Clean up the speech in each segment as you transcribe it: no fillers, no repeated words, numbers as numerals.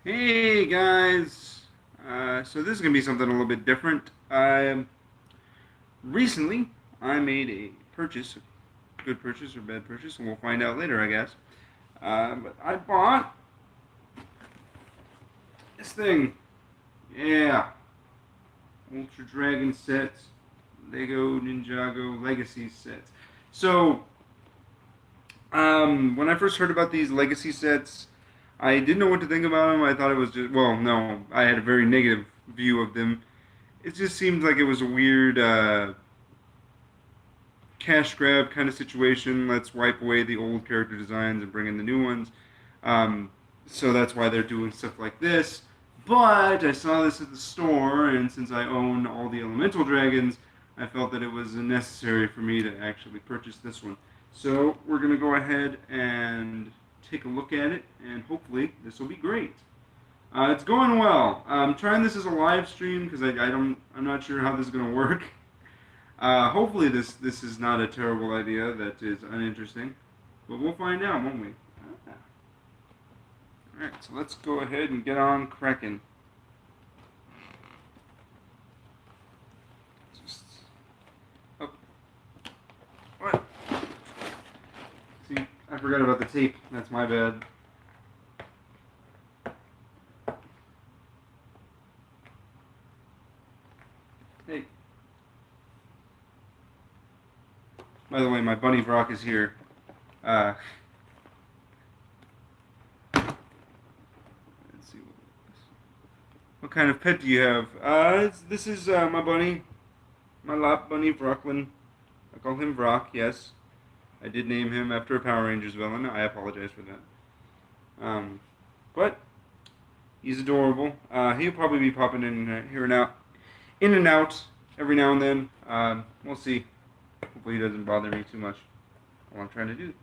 Hey guys! So this is gonna be something a little bit different. Recently I made a purchase, a good purchase or bad purchase, and we'll find out later, I guess. But I bought this thing. Yeah, Ultra Dragon sets, Lego Ninjago Legacy sets. So when I first heard about these Legacy sets, I didn't know what to think about them. I thought it was just, well, no, I had a very negative view of them. It just seemed like it was a weird cash grab kind of situation. Let's wipe away the old character designs and bring in the new ones. Um, so that's why they're doing stuff like this. But I saw this at the store, and since I own all the elemental dragons, I felt that it was necessary for me to actually purchase this one. So we're gonna go ahead and take a look at it, and hopefully this will be great. It's going well. I'm trying this as a live stream because I'm not sure how this is gonna work. Hopefully this is not a terrible idea that is uninteresting, but we'll find out, won't we? Ah. All right, so let's go ahead and get on cracking. Just oh, what? See, I forgot about the tape. That's my bad. Hey. By the way, my bunny Brock is here. Uh, let's see. What kind of pet do you have? This is my bunny, my lap bunny, Brooklyn. I call him Brock. Yes, I did name him after a Power Rangers villain. I apologize for that. But he's adorable. He'll probably be popping in here and out, in and out every now and then. We'll see. Hopefully he doesn't bother me too much while I'm trying to do this.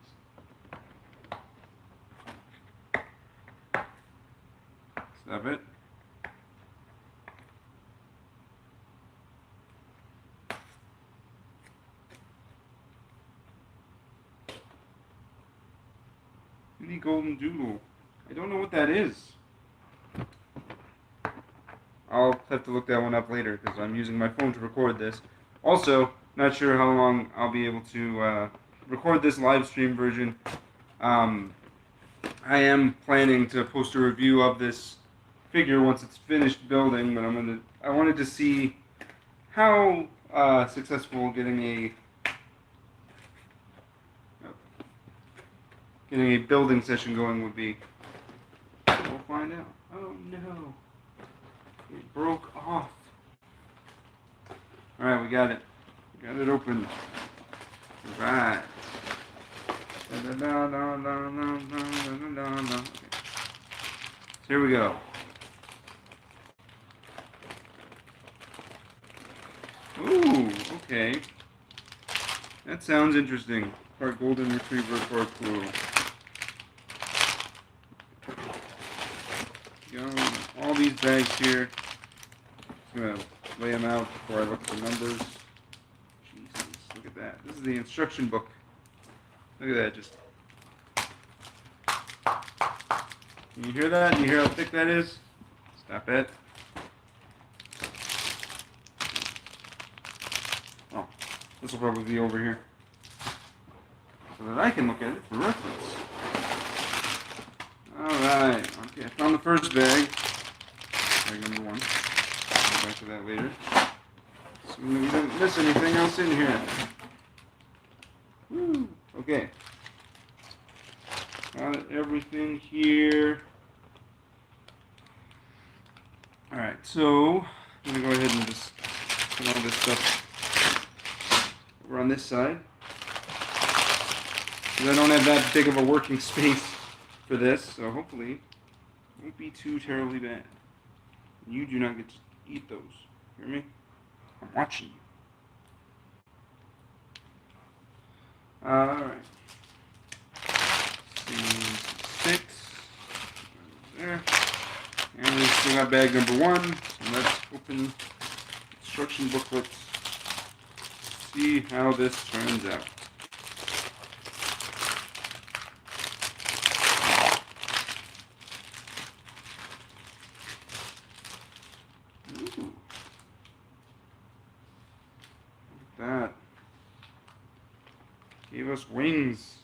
Stop it. Mini golden doodle. I don't know what that is. I'll have to look that one up later because I'm using my phone to record this. Also, not sure how long I'll be able to record this live stream version. I am planning to post a review of this figure once it's finished building, but I wanted to see how successful getting a building session going would be. We'll find out. Oh no. It broke off. Alright, we got it. We got it open. Right. Okay. So here we go. Ooh, okay. That sounds interesting. Part golden retriever, part poodle. All these bags here. I'm gonna lay them out before I look at the numbers. Jesus, look at that. This is the instruction book. Look at that, just. Can you hear that? You hear how thick that is? Stop it. Oh, this will probably be over here. So that I can look at it for reference. Alright, okay, I found the first bag. Bag number one. Go back to that later. So we didn't miss anything else in here. Woo! Okay. Got everything here. Alright, so I'm going to go ahead and just put all this stuff over on this side. Because I don't have that big of a working space for this, so hopefully it won't be too terribly bad. You do not get to eat those. Hear me? I'm watching you. Alright. Six. There. And we still got bag number one. So let's open the instruction booklet. See how this turns out. Ooh. Look at that. Gave us wings.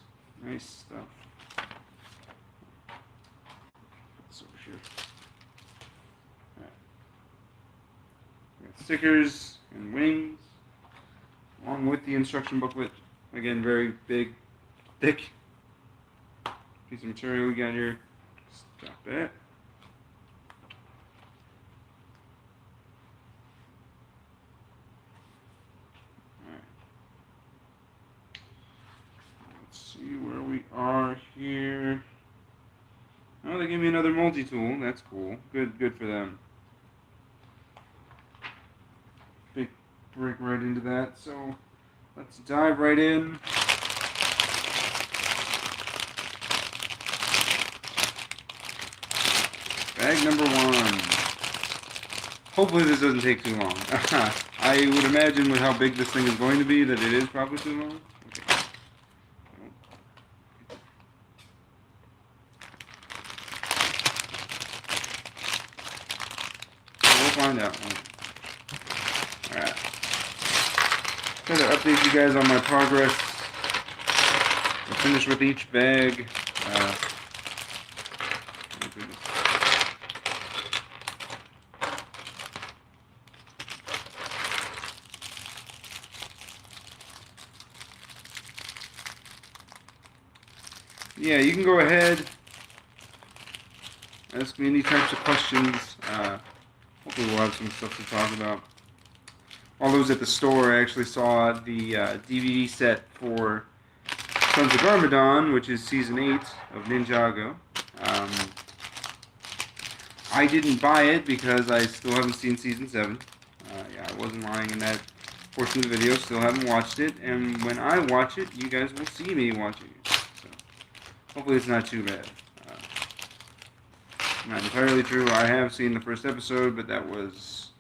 Nice stuff. What's over here? Alright. We got stickers and wings, along with the instruction booklet. Again, very big, thick piece of material we got here. Stop that. Alright. Let's see where we are here. Oh, they gave me another multi-tool. That's cool. Good for them. Big break right into that. So let's dive right in. Bag number 1. Hopefully this doesn't take too long. I would imagine with how big this thing is going to be that it is probably too long. Okay. We'll find out. Alright. Try to update you guys on my progress. We'll finish with each bag. Oh goodness. Yeah, you can go ahead. Ask me any types of questions. Hopefully we'll have some stuff to talk about. While I was at the store, I actually saw the DVD set for Sons of Garmadon, which is Season 8 of Ninjago. I didn't buy it because I still haven't seen Season 7. Yeah, I wasn't lying in that portion of the video. Still haven't watched it. And when I watch it, you guys will see me watching it. So hopefully it's not too bad. Not entirely true. I have seen the first episode, but that was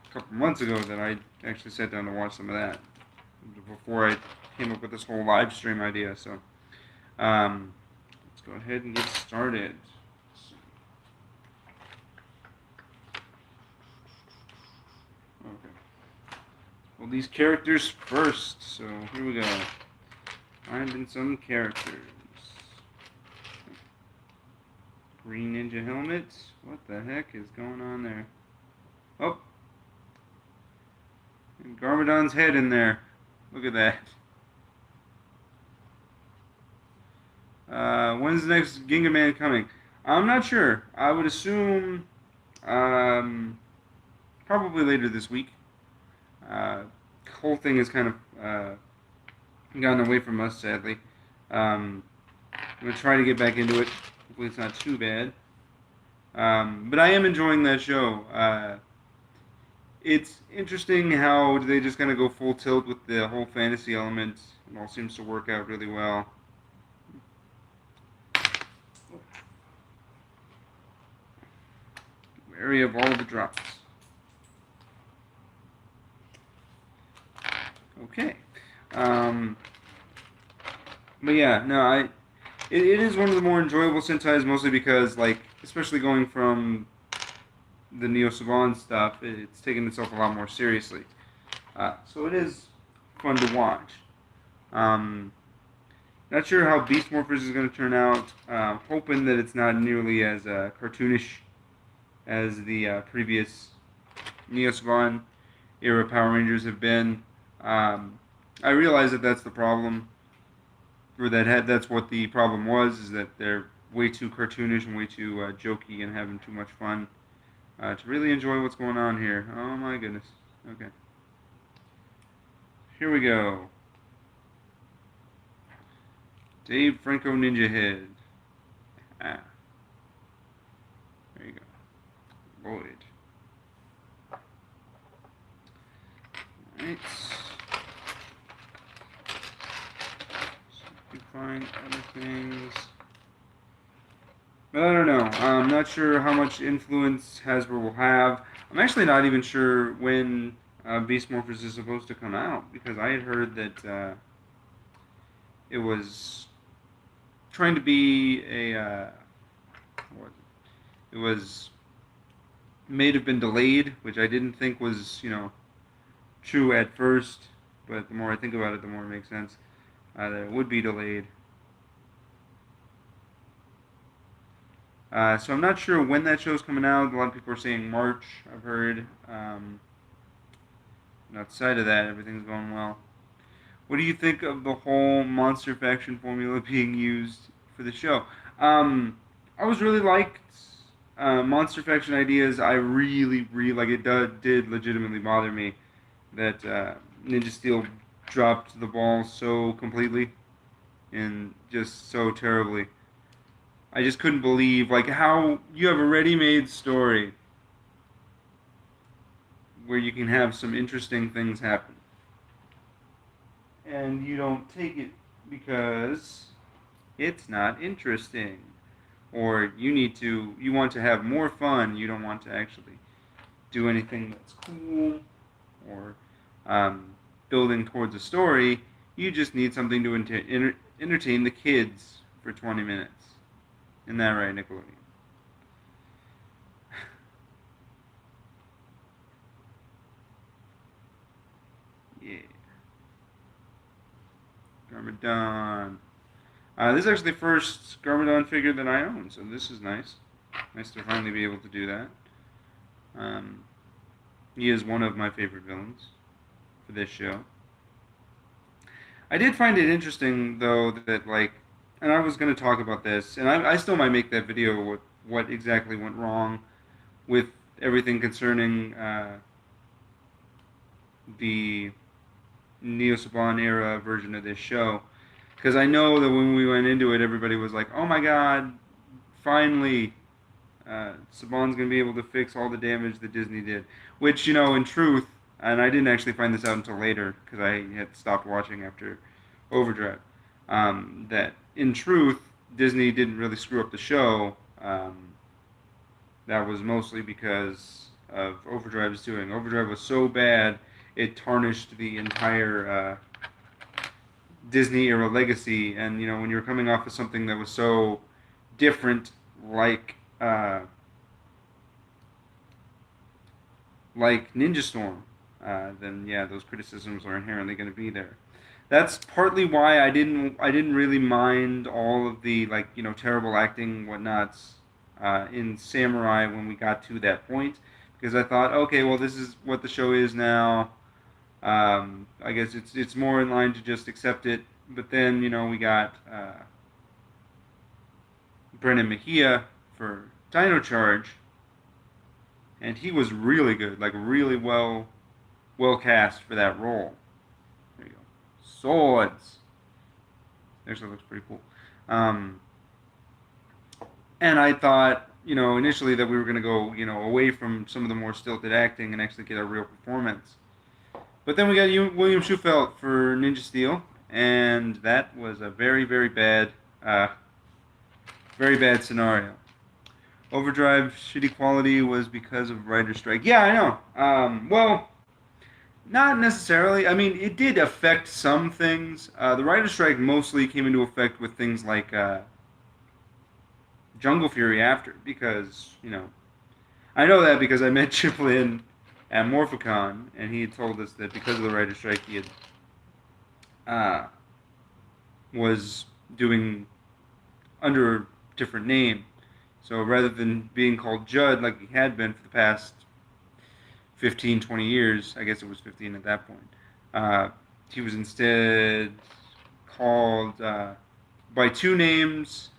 a couple months ago that I actually sat down to watch some of that before I came up with this whole live stream idea. So let's go ahead and get started. Okay. Well, these characters first. So here we go. Finding some characters. Green Ninja helmet. What the heck is going on there? Oh. And Garmadon's head in there. Look at that. When's the next Ginga Man coming? I'm not sure. I would assume probably later this week. The whole thing has kind of gotten away from us, sadly. I'm going to try to get back into it. Hopefully it's not too bad. But I am enjoying that show. It's interesting how they just kind of go full tilt with the whole fantasy element. It all seems to work out really well. Wary of all the drops. Okay. But yeah, no, it is one of the more enjoyable Sentais, mostly because, like, especially going from the Neo Saban stuff, it's taken itself a lot more seriously. So it is fun to watch. Not sure how Beast Morphers is going to turn out. Hoping that it's not nearly as cartoonish as the previous Neo Saban era Power Rangers have been. I realize that that's the problem. Or that's what the problem was, is that they're way too cartoonish and way too jokey and having too much fun to really enjoy what's going on here. Oh my goodness. Okay. Here we go. Dave Franco Ninja Head. Ah. There you go. Lloyd. Alright. Find other things. But I don't know. I'm not sure how much influence Hasbro will have. I'm actually not even sure when Beast Morphers is supposed to come out, because I had heard that it was trying to be a what was it? It was may have been delayed, which I didn't think was, true at first. But the more I think about it, the more it makes sense that it would be delayed. So I'm not sure when that show's coming out. A lot of people are saying March, I've heard. And outside of that, everything's going well. What do you think of the whole monster faction formula being used for the show? I was really liked monster faction ideas. I really, really like it. Did legitimately bother me that Ninja Steel dropped the ball so completely and just so terribly. I just couldn't believe like how you have a ready-made story where you can have some interesting things happen, and you don't take it because it's not interesting, or you want to have more fun. You don't want to actually do anything that's cool or building towards a story. You just need something to entertain the kids for 20 minutes. Isn't that right, Nickelodeon? Yeah. Garmadon. This is actually the first Garmadon figure that I own, so this is nice. Nice to finally be able to do that. Um, he is one of my favorite villains for this show. I did find it interesting, though, that, like, and I was going to talk about this, and I still might make that video what exactly went wrong with everything concerning the Neo Saban era version of this show. Because I know that when we went into it, everybody was like, "Oh my God, finally, Saban's gonna be able to fix all the damage that Disney did." Which, in truth, and I didn't actually find this out until later because I had stopped watching after Overdrive. That in truth, Disney didn't really screw up the show. That was mostly because of Overdrive's doing. Overdrive was so bad, it tarnished the entire Disney era legacy. And when you're coming off of something that was so different, like Ninja Storm, then yeah, those criticisms are inherently going to be there. That's partly why I didn't really mind all of the terrible acting whatnots in Samurai when we got to that point, because I thought, okay, well, this is what the show is now. I guess it's more in line to just accept it. But then we got Brennan Mejia for Dino Charge, and he was really good, like really well cast for that role. There you go, swords. Actually, looks pretty cool. Um, and I thought, initially that we were going to go, away from some of the more stilted acting and actually get a real performance. But then we got William Shufelt for Ninja Steel, and that was a uh, very bad scenario. Overdrive shitty quality was because of writer strike. Yeah, I know. Well, not necessarily. I mean, it did affect some things. The writer strike mostly came into effect with things like Jungle Fury after, because I know that because I met Chip Lin at Morphicon, and he had told us that because of the writer strike, he had uh, was doing under a different name. So rather than being called Judd like he had been for the past 15, 20 years, I guess it was 15 at that point, he was instead called by two names,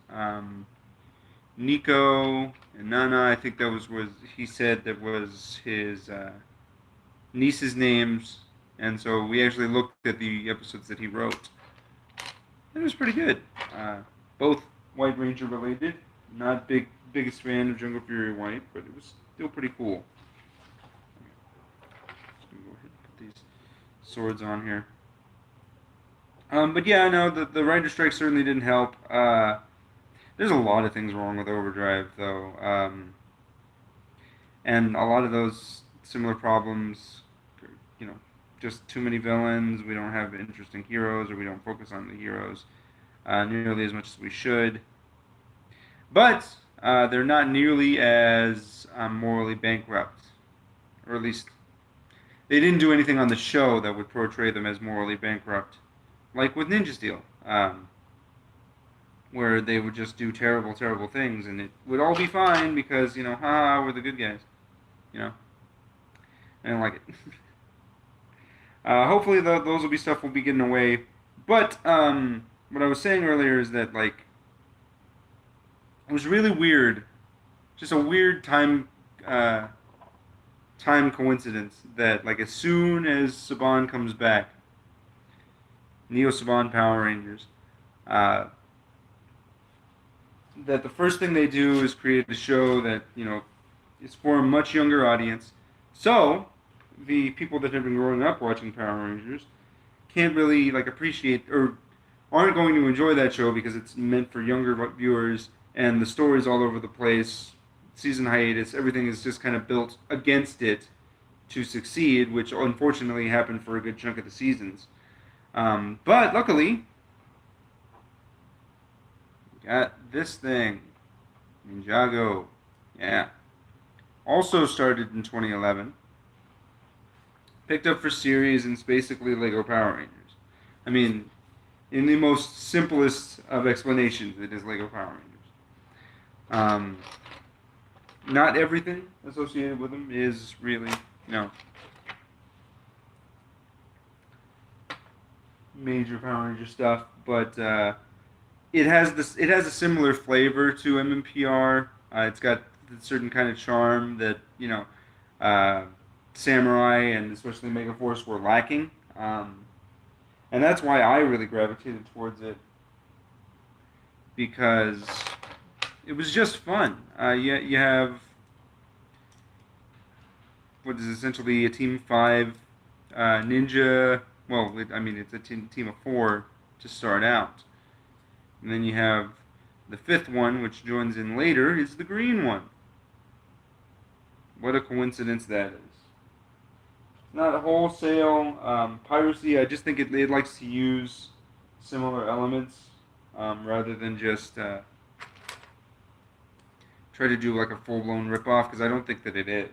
Nico and Nana. I think that was he said that was his niece's names, and so we actually looked at the episodes that he wrote. It was pretty good. Both White Ranger related. Not biggest fan of Jungle Fury White, but it was still pretty cool. Just gonna go ahead and put these swords on here. But yeah, no, the writer strike certainly didn't help. There's a lot of things wrong with Overdrive, though, and a lot of those similar problems, you know, just too many villains. We don't have interesting heroes, or we don't focus on the heroes nearly as much as we should. But they're not nearly as morally bankrupt, or at least they didn't do anything on the show that would portray them as morally bankrupt, like with Ninja Steel, where they would just do terrible, terrible things, and it would all be fine because haha, we're the good guys. You know, I don't like it. Hopefully, those will be stuff we'll be getting away. But what I was saying earlier is that like it was really weird, just a weird uh, time coincidence that like as soon as Saban comes back, Neo Saban Power Rangers, uh, that the first thing they do is create a show that is for a much younger audience. So the people that have been growing up watching Power Rangers can't really like appreciate or aren't going to enjoy that show because it's meant for younger viewers and the story's all over the place. Season hiatus, everything is just kind of built against it to succeed, which unfortunately happened for a good chunk of the seasons. But luckily, we got this thing, Ninjago. Yeah. Also started in 2011. Picked up for series and it's basically Lego Power Rangers. I mean, in the most simplest of explanations, it is Lego Power Rangers. Not everything associated with them is really, major Power Ranger stuff, but it has this. It has a similar flavor to MMPR. It's got a certain kind of charm that uh, Samurai and especially Megaforce were lacking, and that's why I really gravitated towards it because it was just fun. You have what is essentially a team of 5 ninja. Well, it's a team of 4 to start out, and then you have the 5th one, which joins in later, is the green one. What a coincidence that is. Not wholesale piracy. I just think it likes to use similar elements rather than just try to do like a full-blown ripoff, because I don't think that it is.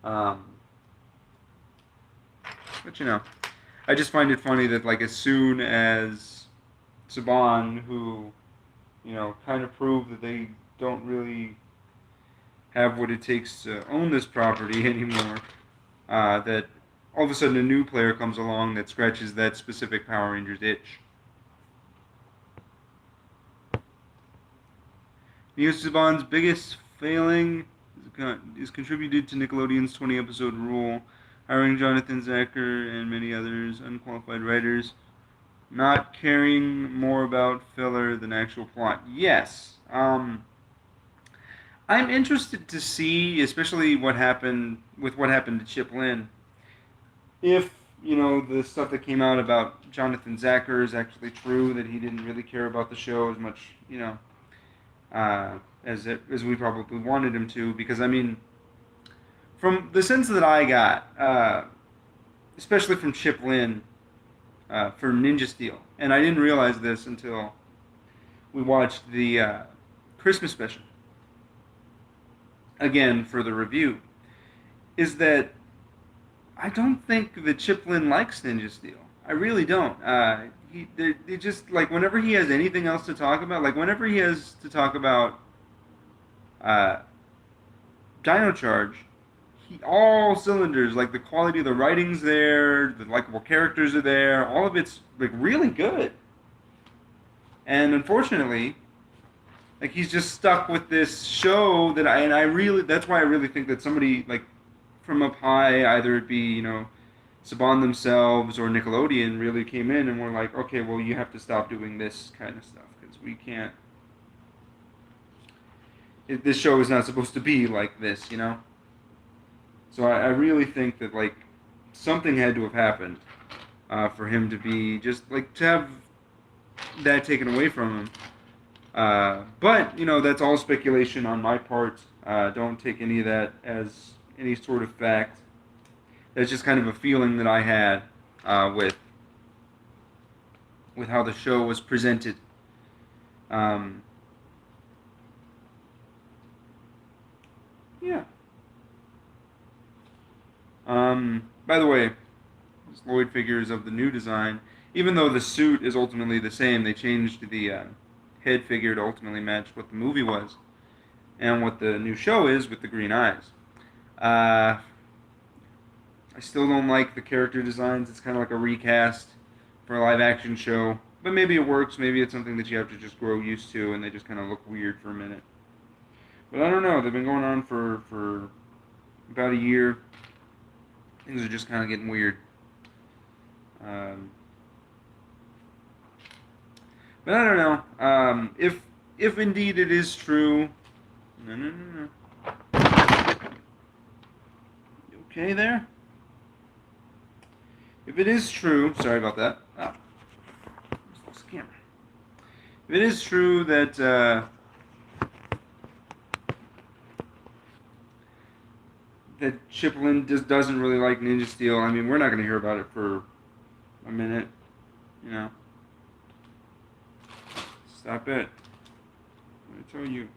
But I just find it funny that like as soon as Saban, who kind of proved that they don't really have what it takes to own this property anymore, that all of a sudden a new player comes along that scratches that specific Power Rangers itch. Neo Saban's biggest failing is contributed to Nickelodeon's 20-episode rule, hiring Jonathan Zacher and many others, unqualified writers, not caring more about filler than actual plot. Yes. I'm interested to see, especially what happened to Chip Lynn, if the stuff that came out about Jonathan Zacher is actually true, that he didn't really care about the show as much, as we probably wanted him to, because from the sense that I got, especially from Chip Lynn, for Ninja Steel, and I didn't realize this until we watched the Christmas special again for the review, is that I don't think that Chip Lynn likes Ninja Steel. I really don't. They just, like, whenever he has anything else to talk about, like whenever he has to talk about Dino Charge, all cylinders, like the quality of the writing's there, the likable characters are there, all of it's like really good. And unfortunately, like he's just stuck with this show that that's why I really think that somebody like from up high, either it be Saban themselves or Nickelodeon, really came in and were like, okay, well, you have to stop doing this kind of stuff because we can't. This show is not supposed to be like this, So I really think that like something had to have happened for him to be just like to have that taken away from him. But that's all speculation on my part. Don't take any of that as any sort of fact. That's just kind of a feeling that I had with how the show was presented. Yeah. By the way, this Lloyd figure is of the new design. Even though the suit is ultimately the same, they changed the head figure to ultimately match what the movie was and what the new show is with the green eyes. Uh, I still don't like the character designs. It's kind of like a recast for a live action show. But maybe it works. Maybe it's something that you have to just grow used to and they just kind of look weird for a minute. But I don't know. They've been going on for about a year. Things are just kind of getting weird. Um, but I don't know. If indeed it is true. No, no, no, no. You okay there? If it is true, sorry about that. Oh, just lost the camera. If it is true that that Chiplin just doesn't really like Ninja Steel, I mean, we're not going to hear about it for a minute, you know. Stop it. I tell you.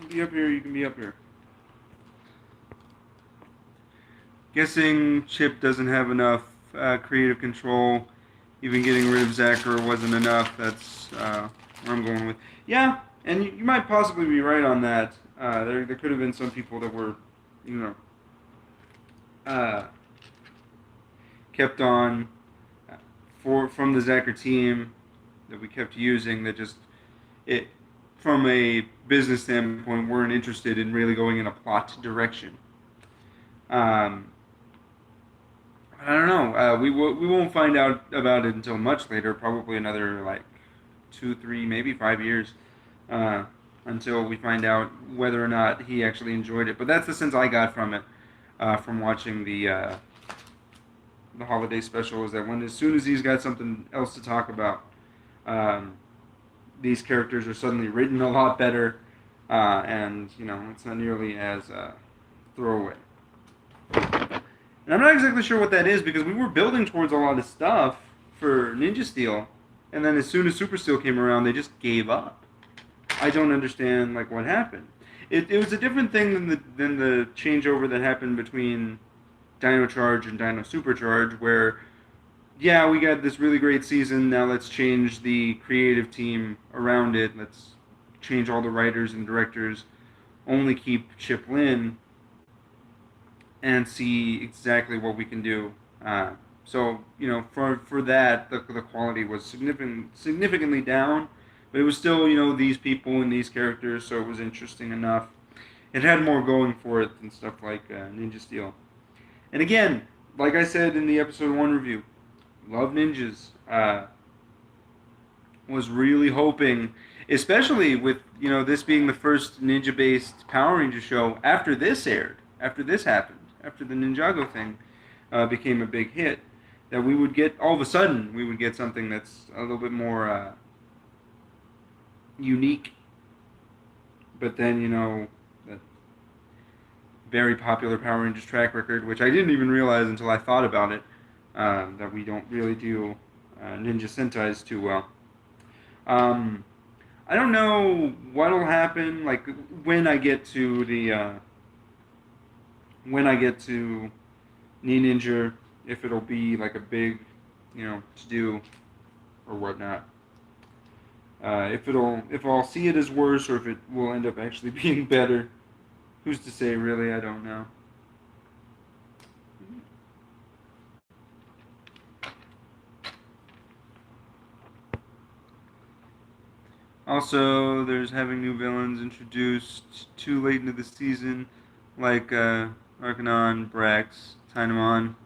You can be up here, you can be up here. Guessing Chip doesn't have enough creative control. Even getting rid of Zacher wasn't enough. That's where I'm going with. Yeah, and you might possibly be right on that. There could have been some people that were, you know, kept on from the Zacher team that we kept using that just it from a business standpoint weren't interested in really going in a plot direction. Um, I don't know. We won't find out about it until much later. Probably another like 2, 3, maybe 5 years until we find out whether or not he actually enjoyed it. But that's the sense I got from it from watching the holiday special. Is that when as soon as he's got something else to talk about, these characters are suddenly written a lot better, and you know it's not nearly as throwaway. And I'm not exactly sure what that is because we were building towards a lot of stuff for Ninja Steel, and then as soon as Super Steel came around, they just gave up. I don't understand like what happened. It was a different thing than the changeover that happened between Dino Charge and Dino Supercharge, where yeah, we got this really great season. Now let's change the creative team around it. Let's change all the writers and directors. Only keep Chip Lynn and see exactly what we can do. So you know, for that, the quality was significantly down, but it was still you know these people and these characters, so it was interesting enough. It had more going for it than stuff like Ninja Steel. And again, like I said in the episode 1 review, love ninjas. Was really hoping, especially with you know this being the first ninja-based Power Ranger show after this aired, after this happened, after the Ninjago thing became a big hit, that we would get all of a sudden we would get something that's a little bit more unique. But then you know that very popular Power Rangers track record, which I didn't even realize until I thought about it, that we don't really do Ninja Sentais too well. I don't know what'll happen, like when I get to the Ninja, if it'll be like a big, you know, to do or whatnot. If I'll see it as worse or if it will end up actually being better, who's to say? Really, I don't know. Also, there's having new villains introduced too late into the season, like Arcanon, Brax, Tynamon,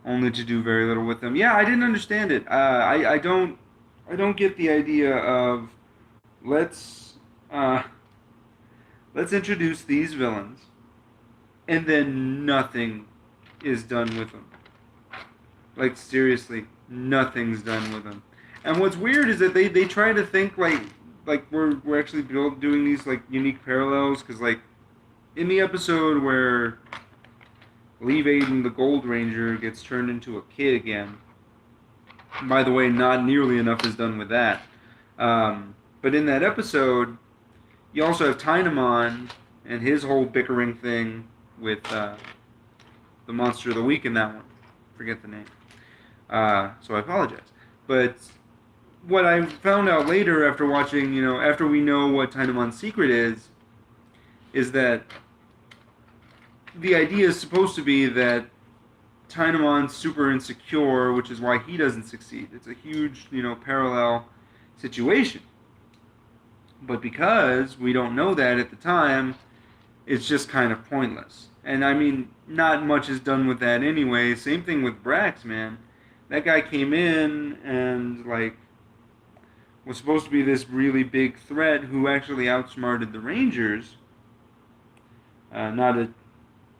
only to do very little with them. Yeah, I didn't understand it. I don't get the idea of let's uh, let's introduce these villains, and then nothing is done with them. Like seriously, nothing's done with them. And what's weird is that they try to think like we're actually doing these like unique parallels because like in the episode where Leave Aiden the Gold Ranger gets turned into a kid again. By the way, not nearly enough is done with that. But in that episode, you also have Tynamon and his whole bickering thing with the monster of the week in that one. Forget the name. So I apologize. But what I found out later after watching, after we know what Tynamon's secret is that the idea is supposed to be that Tynamon's super insecure, which is why he doesn't succeed. It's a huge, parallel situation. But because we don't know that at the time, it's just kind of pointless. And I mean, not much is done with that anyway. Same thing with Brax, man. That guy came in and, like, was supposed to be this really big threat who actually outsmarted the Rangers. Not a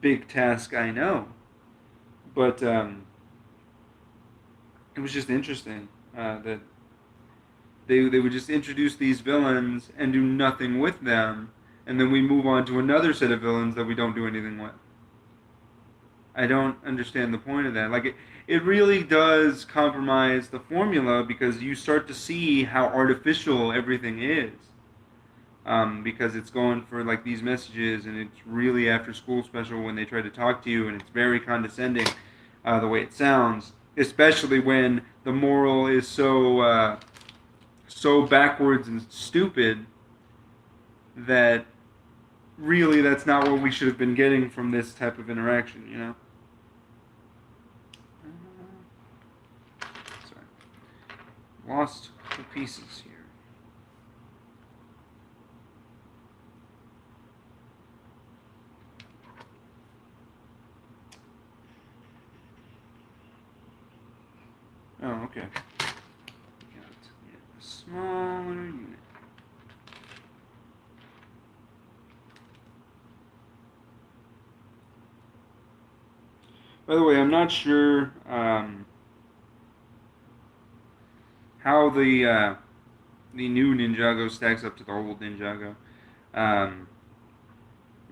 big task, I know. But it was just interesting that they would just introduce these villains and do nothing with them, and then we move on to another set of villains that we don't do anything with. I don't understand the point of that. Like, it really does compromise the formula because you start to see how artificial everything is. Because it's going for, like, these messages, and it's really after school special when they try to talk to you, and it's very condescending the way it sounds, especially when the moral is so backwards and stupid that really that's not what we should have been getting from this type of interaction, Sorry. Lost the pieces here. Oh, okay. Got a smaller unit. By the way, I'm not sure how the new Ninjago stacks up to the old Ninjago,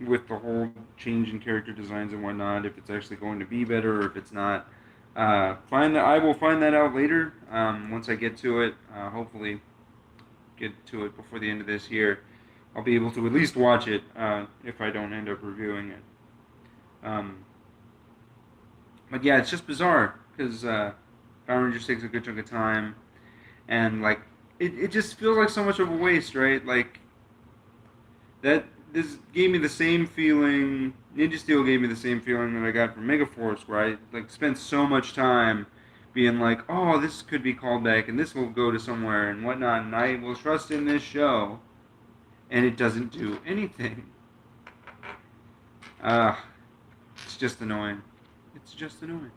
with the whole change in character designs and whatnot. If it's actually going to be better or if it's not. I will find that out later once I get to it. Hopefully, get to it before the end of this year. I'll be able to at least watch it if I don't end up reviewing it. But yeah, it's just bizarre because Power Rangers takes a good chunk of time, and like it just feels like so much of a waste, right? Like that this gave me the same feeling. Ninja Steel gave me the same feeling that I got from Megaforce, where I like spent so much time being like, oh, this could be called back, and this will go to somewhere and whatnot, and I will trust in this show, and it doesn't do anything. It's just annoying. It's just annoying.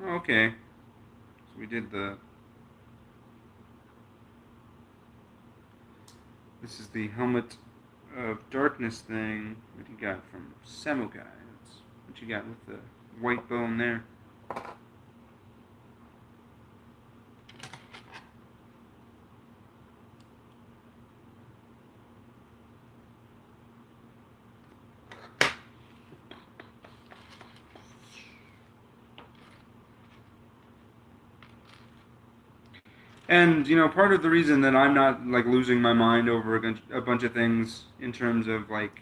Oh, okay. So we did the... This is the Helmet of Darkness thing. What you got from Samugai? That's what you got with the white bone there. And, part of the reason that I'm not, like, losing my mind over a bunch of things in terms of, like,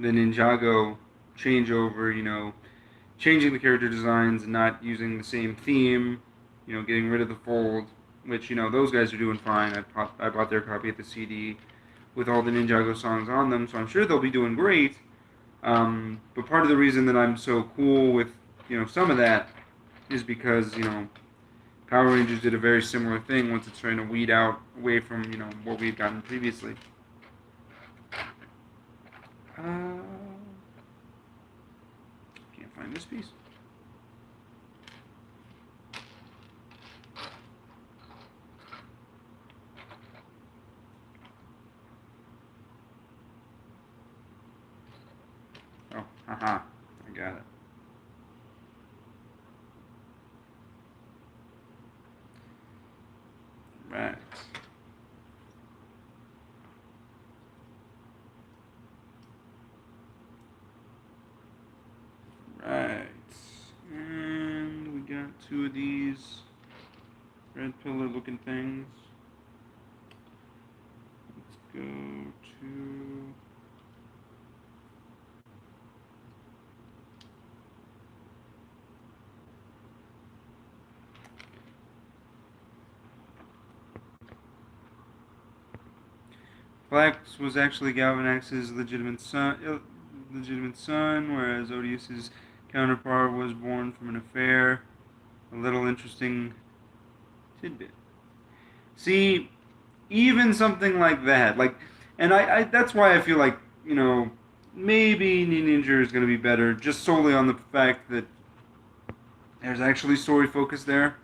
the Ninjago changeover, changing the character designs and not using the same theme, getting rid of the fold, which, those guys are doing fine. I bought their copy of the CD with all the Ninjago songs on them, so I'm sure they'll be doing great. But part of the reason that I'm so cool with, some of that is because, Power Rangers did a very similar thing once it's trying to weed out away from, what we had gotten previously. Can't find this piece. Oh, haha, I got it. Right. Right. And we got two of these red pillar looking things. Let's go to... Flax was actually Galvanax's legitimate son, whereas Odius's counterpart was born from an affair. A little interesting tidbit. See, even something like that, and I that's why I feel like, maybe Ninja is going to be better, just solely on the fact that there's actually story focus there.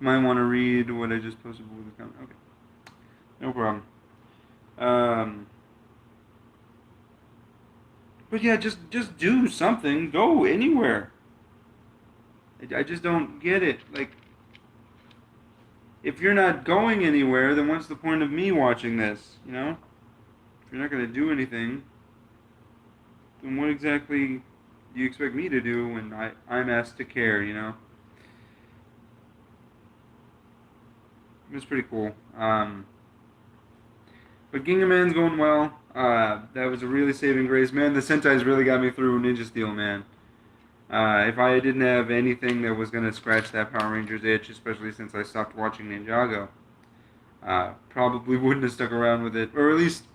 You might want to read what I just posted with the comment. Okay, no problem. But yeah, just do something. Go anywhere. I just don't get it. Like, if you're not going anywhere, then what's the point of me watching this? If you're not going to do anything, then what exactly do you expect me to do when I'm asked to care? It's pretty cool. But Gingham Man's going well. That was a really saving grace, man. The Sentai's really got me through Ninja Steel, man. If I didn't have anything that was gonna scratch that Power Rangers itch, especially since I stopped watching Ninjago, probably wouldn't have stuck around with it, or at least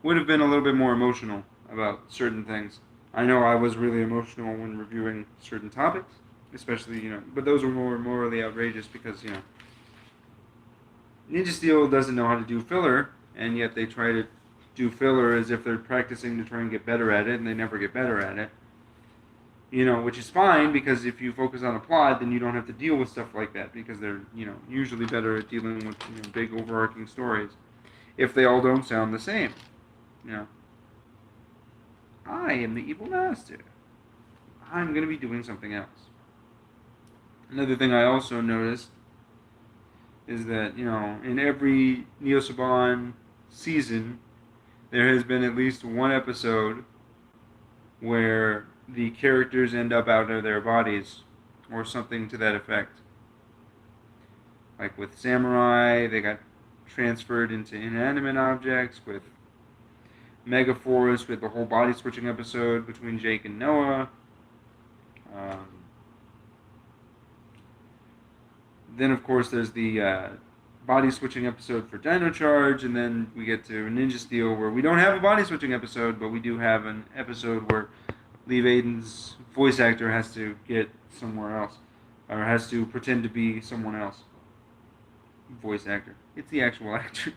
would have been a little bit more emotional about certain things. I know I was really emotional when reviewing certain topics, especially but those were more morally outrageous because Ninja Steel doesn't know how to do filler, and yet they try to do filler as if they're practicing to try and get better at it, and they never get better at it. Which is fine, because if you focus on a plot, then you don't have to deal with stuff like that, because they're, usually better at dealing with, big overarching stories, if they all don't sound the same. I am the evil master. I'm going to be doing something else. Another thing I also noticed is that, in every Neo Saban season, there has been at least one episode where the characters end up out of their bodies, or something to that effect. Like with Samurai, they got transferred into inanimate objects. With Megaforce, with the whole body switching episode between Jake and Noah. Then, of course, there's the body switching episode for Dino Charge, and then we get to Ninja Steel, where we don't have a body switching episode, but we do have an episode where Lee Aiden's voice actor has to get somewhere else, or has to pretend to be someone else. Voice actor. It's the actual actor.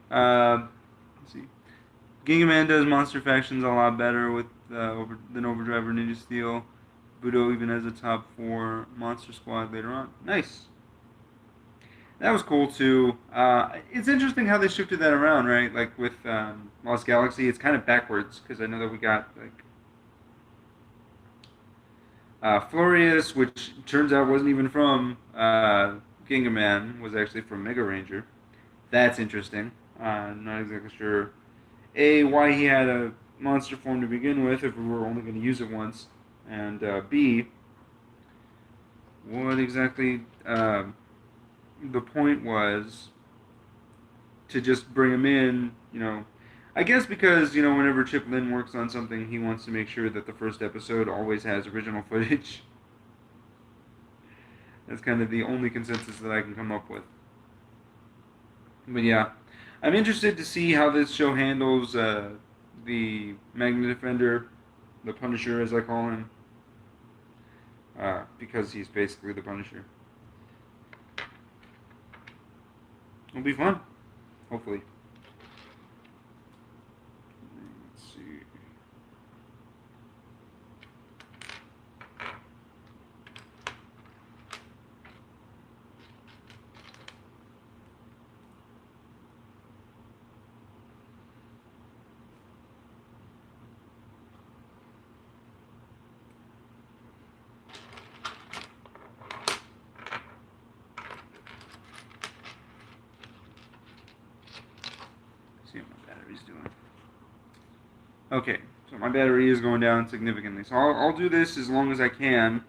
Let's see. Gingham Man does monster factions a lot better than Overdrive or Ninja Steel. Budo even has a top 4 monster squad later on. Nice. That was cool too. It's interesting how they shifted that around, right? Like with Lost Galaxy, it's kind of backwards, because I know that we got Florius, which turns out wasn't even from Gingham Man, was actually from Mega Ranger. That's interesting. Not exactly sure why he had a monster form to begin with if we were only going to use it once, and B, what exactly the point was to just bring him in. I guess because whenever Chip Lynn works on something, he wants to make sure that the first episode always has original footage. That's kind of the only consensus that I can come up with. But yeah, I'm interested to see how this show handles the Magna Defender, the Punisher as I call him, because he's basically the Punisher. It'll be fun, hopefully. Let's see. See what my battery's doing. Okay, so my battery is going down significantly. So I'll do this as long as I can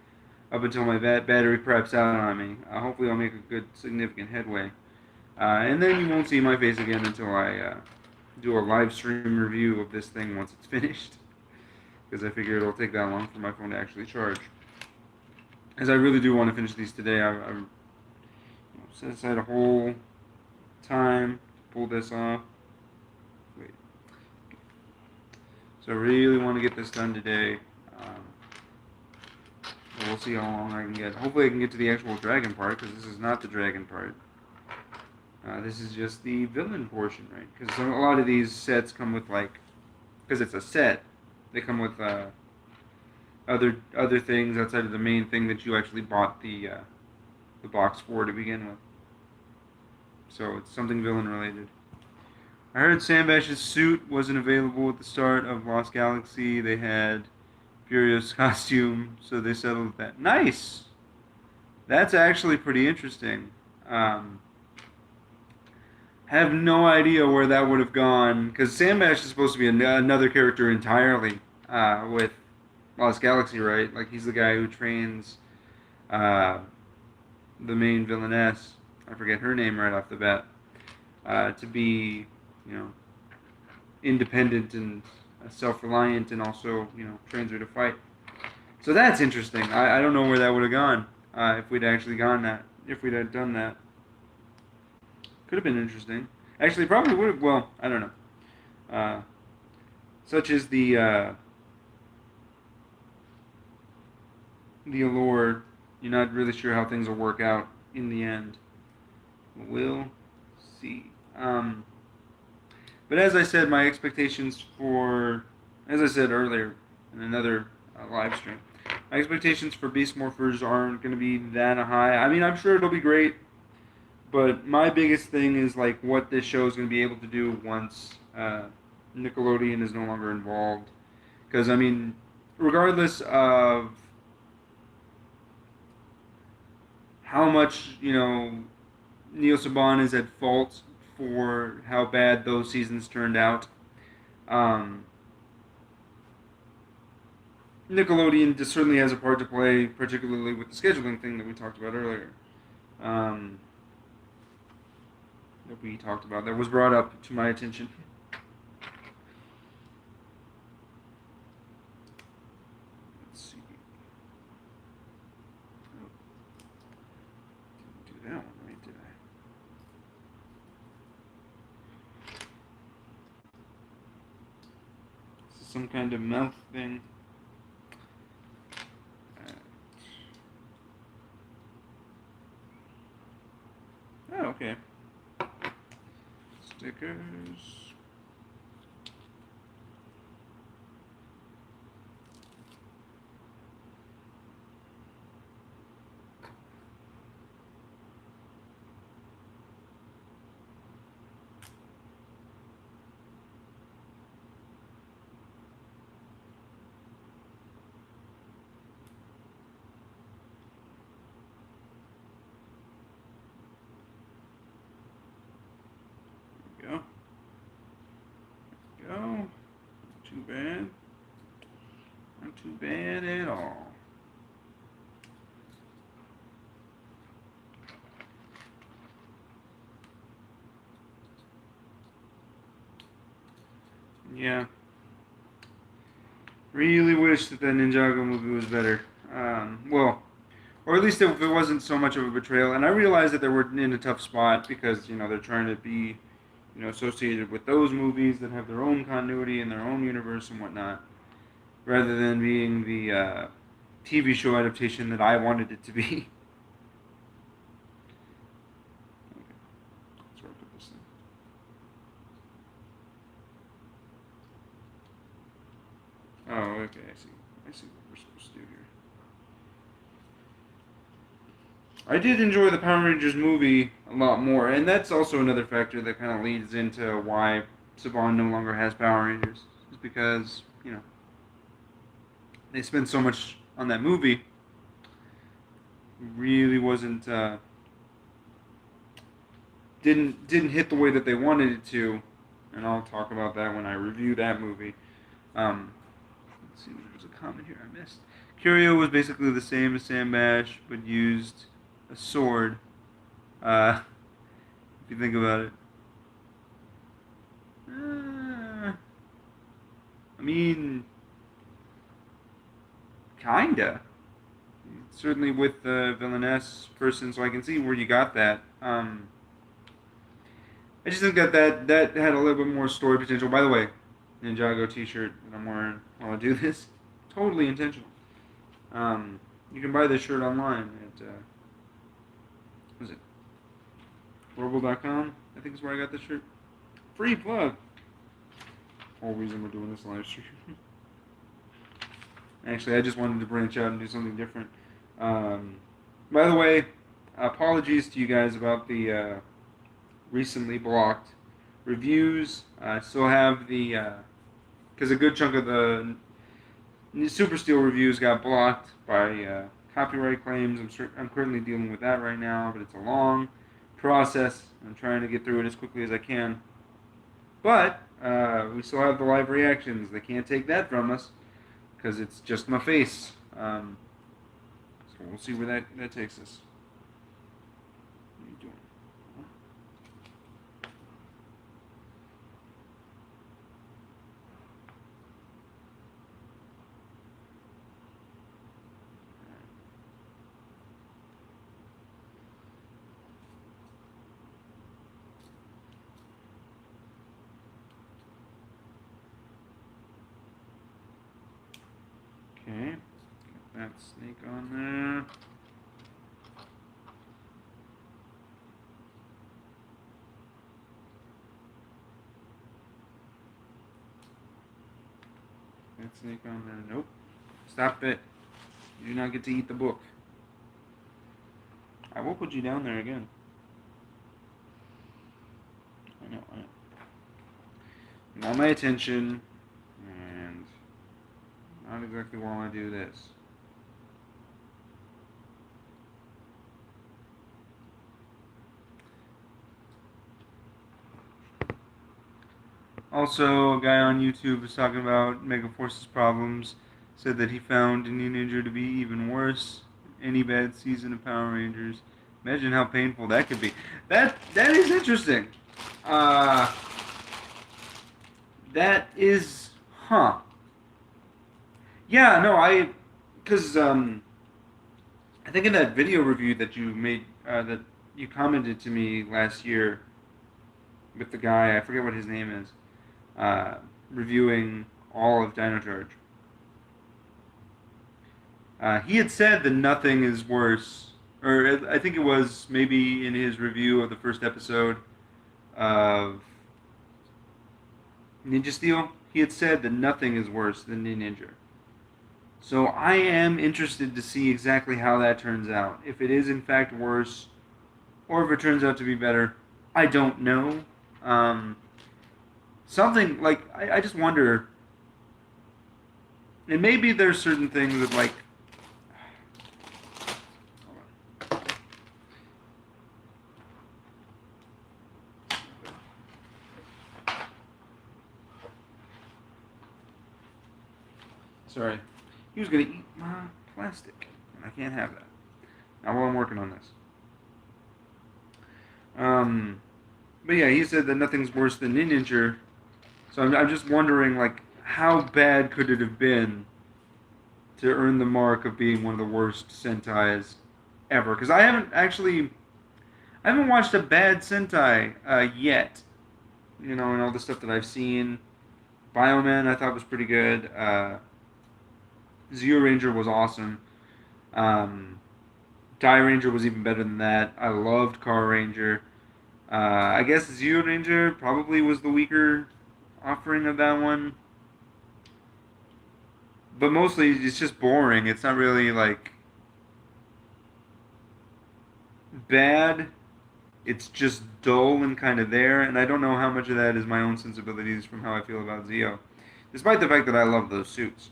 up until my battery preps out on me. Hopefully, I'll make a good, significant headway. And then you won't see my face again until I do a live stream review of this thing once it's finished. Because I figure it'll take that long for my phone to actually charge. As I really do want to finish these today, I set aside a whole time to pull this off. Wait. So I really want to get this done today. We'll see how long I can get. Hopefully I can get to the actual dragon part, because this is not the dragon part. This is just the villain portion, right? Because a lot of these sets come with, like, because it's a set, they come with other things outside of the main thing that you actually bought the box for to begin with. So it's something villain related. I heard Sam Bash's suit wasn't available at the start of Lost Galaxy. They had Furio's costume, so they settled that. Nice! That's actually pretty interesting. Have no idea where that would have gone, because Sam Bash is supposed to be another character entirely with Lost Galaxy, right? Like, he's the guy who trains the main villainess, I forget her name right off the bat, to be, independent and self-reliant, and also, trains her to fight. So that's interesting. I don't know where that would have gone if we'd actually if we'd had done that. Could have been interesting. Actually, probably would have. Well, I don't know. Such is the allure. You're not really sure how things will work out in the end. We'll see. But as I said, my expectations as I said earlier in another live stream, my expectations for Beast Morphers aren't going to be that high. I mean, I'm sure it'll be great. But my biggest thing is, like, what this show is going to be able to do once Nickelodeon is no longer involved. Because, I mean, regardless of how much, Neil Saban is at fault for how bad those seasons turned out, Nickelodeon just certainly has a part to play, particularly with the scheduling thing that we talked about earlier. That we talked about, that was brought up to my attention. Let's see. Oh. Didn't do that one right, did I? This is some kind of mouth thing. Oh, okay. Stickers. There we go. Not too bad. Not too bad at all. Yeah. Really wish that Ninjago movie was better. Well, or at least if it wasn't so much of a betrayal. And I realized that they were in a tough spot because, they're trying to be, associated with those movies that have their own continuity and their own universe and whatnot, rather than being the TV show adaptation that I wanted it to be. Okay. That's where I put this thing. Oh, okay, I see. I see what we're supposed to do here. I did enjoy the Power Rangers movie a lot more, and that's also another factor that kind of leads into why Saban no longer has Power Rangers. Is because, they spent so much on that movie. Really wasn't didn't hit the way that they wanted it to, and I'll talk about that when I review that movie. Let's see, there's a comment here I missed. Curio was basically the same as Sam Bash, but used a sword. Uh, if you think about it. I mean, kinda. Certainly with the villainess person, so I can see where you got that. I just think that had a little bit more story potential. By the way, Ninjago T-shirt that I'm wearing while I do this, totally intentional. You can buy this shirt online at what is it Robo.com? I think is where I got this shirt. Free plug. Whole reason we're doing this live stream. Actually, I just wanted to branch out and do something different. By the way, apologies to you guys about the recently blocked reviews. I still have the because a good chunk of the Super Steel reviews got blocked by copyright claims. I'm currently dealing with that right now, but it's a long process. I'm trying to get through it as quickly as I can. But we still have the live reactions. They can't take that from us because it's just my face. So we'll see where that takes us. What are you doing? Okay, get that snake on there. That snake on there. Nope. Stop it. You do not get to eat the book. I will put you down there again. I know. You want my attention, and not exactly while I do this. Also, a guy on YouTube was talking about Megaforce's problems. Said that he found Indian Ninja to be even worse. Any bad season of Power Rangers. Imagine how painful that could be. That is interesting. That is, huh? Yeah, no, because I think in that video review that you made, that you commented to me last year with the guy, I forget what his name is, reviewing all of Dino Charge. He had said that nothing is worse, or I think it was maybe in his review of the first episode of Ninja Steel, he had said that nothing is worse than Ninja. So I am interested to see exactly how that turns out. If it is in fact worse, or if it turns out to be better, I don't know. Something like I just wonder. And maybe there's certain things that like. Sorry. He was going to eat my plastic. And I can't have that. Not while I'm working on this. But yeah, he said that nothing's worse than Ninja. So I'm just wondering, like, how bad could it have been to earn the mark of being one of the worst Sentais ever? Because I haven't watched a bad Sentai yet. You know, and all the stuff that I've seen. Bioman I thought was pretty good. Zeo Ranger was awesome. Die Ranger was even better than that. I loved Car Ranger. I guess Zeo Ranger probably was the weaker offering of that one. But mostly it's just boring. It's not really like bad. It's just dull and kind of there. And I don't know how much of that is my own sensibilities from how I feel about Zeo. Despite the fact that I love those suits.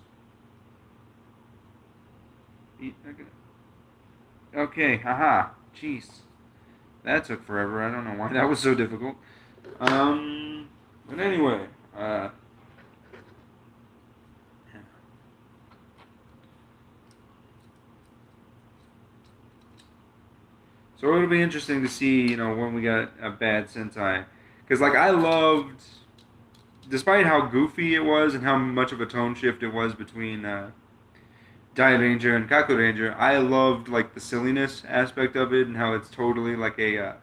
Okay, haha. Jeez. That took forever. I don't know why that was so difficult. But anyway, So it'll be interesting to see, when we got a bad Sentai. Because, like, I loved, despite how goofy it was and how much of a tone shift it was between Dai Ranger and Kaku Ranger, I loved, like, the silliness aspect of it and how it's totally, like, a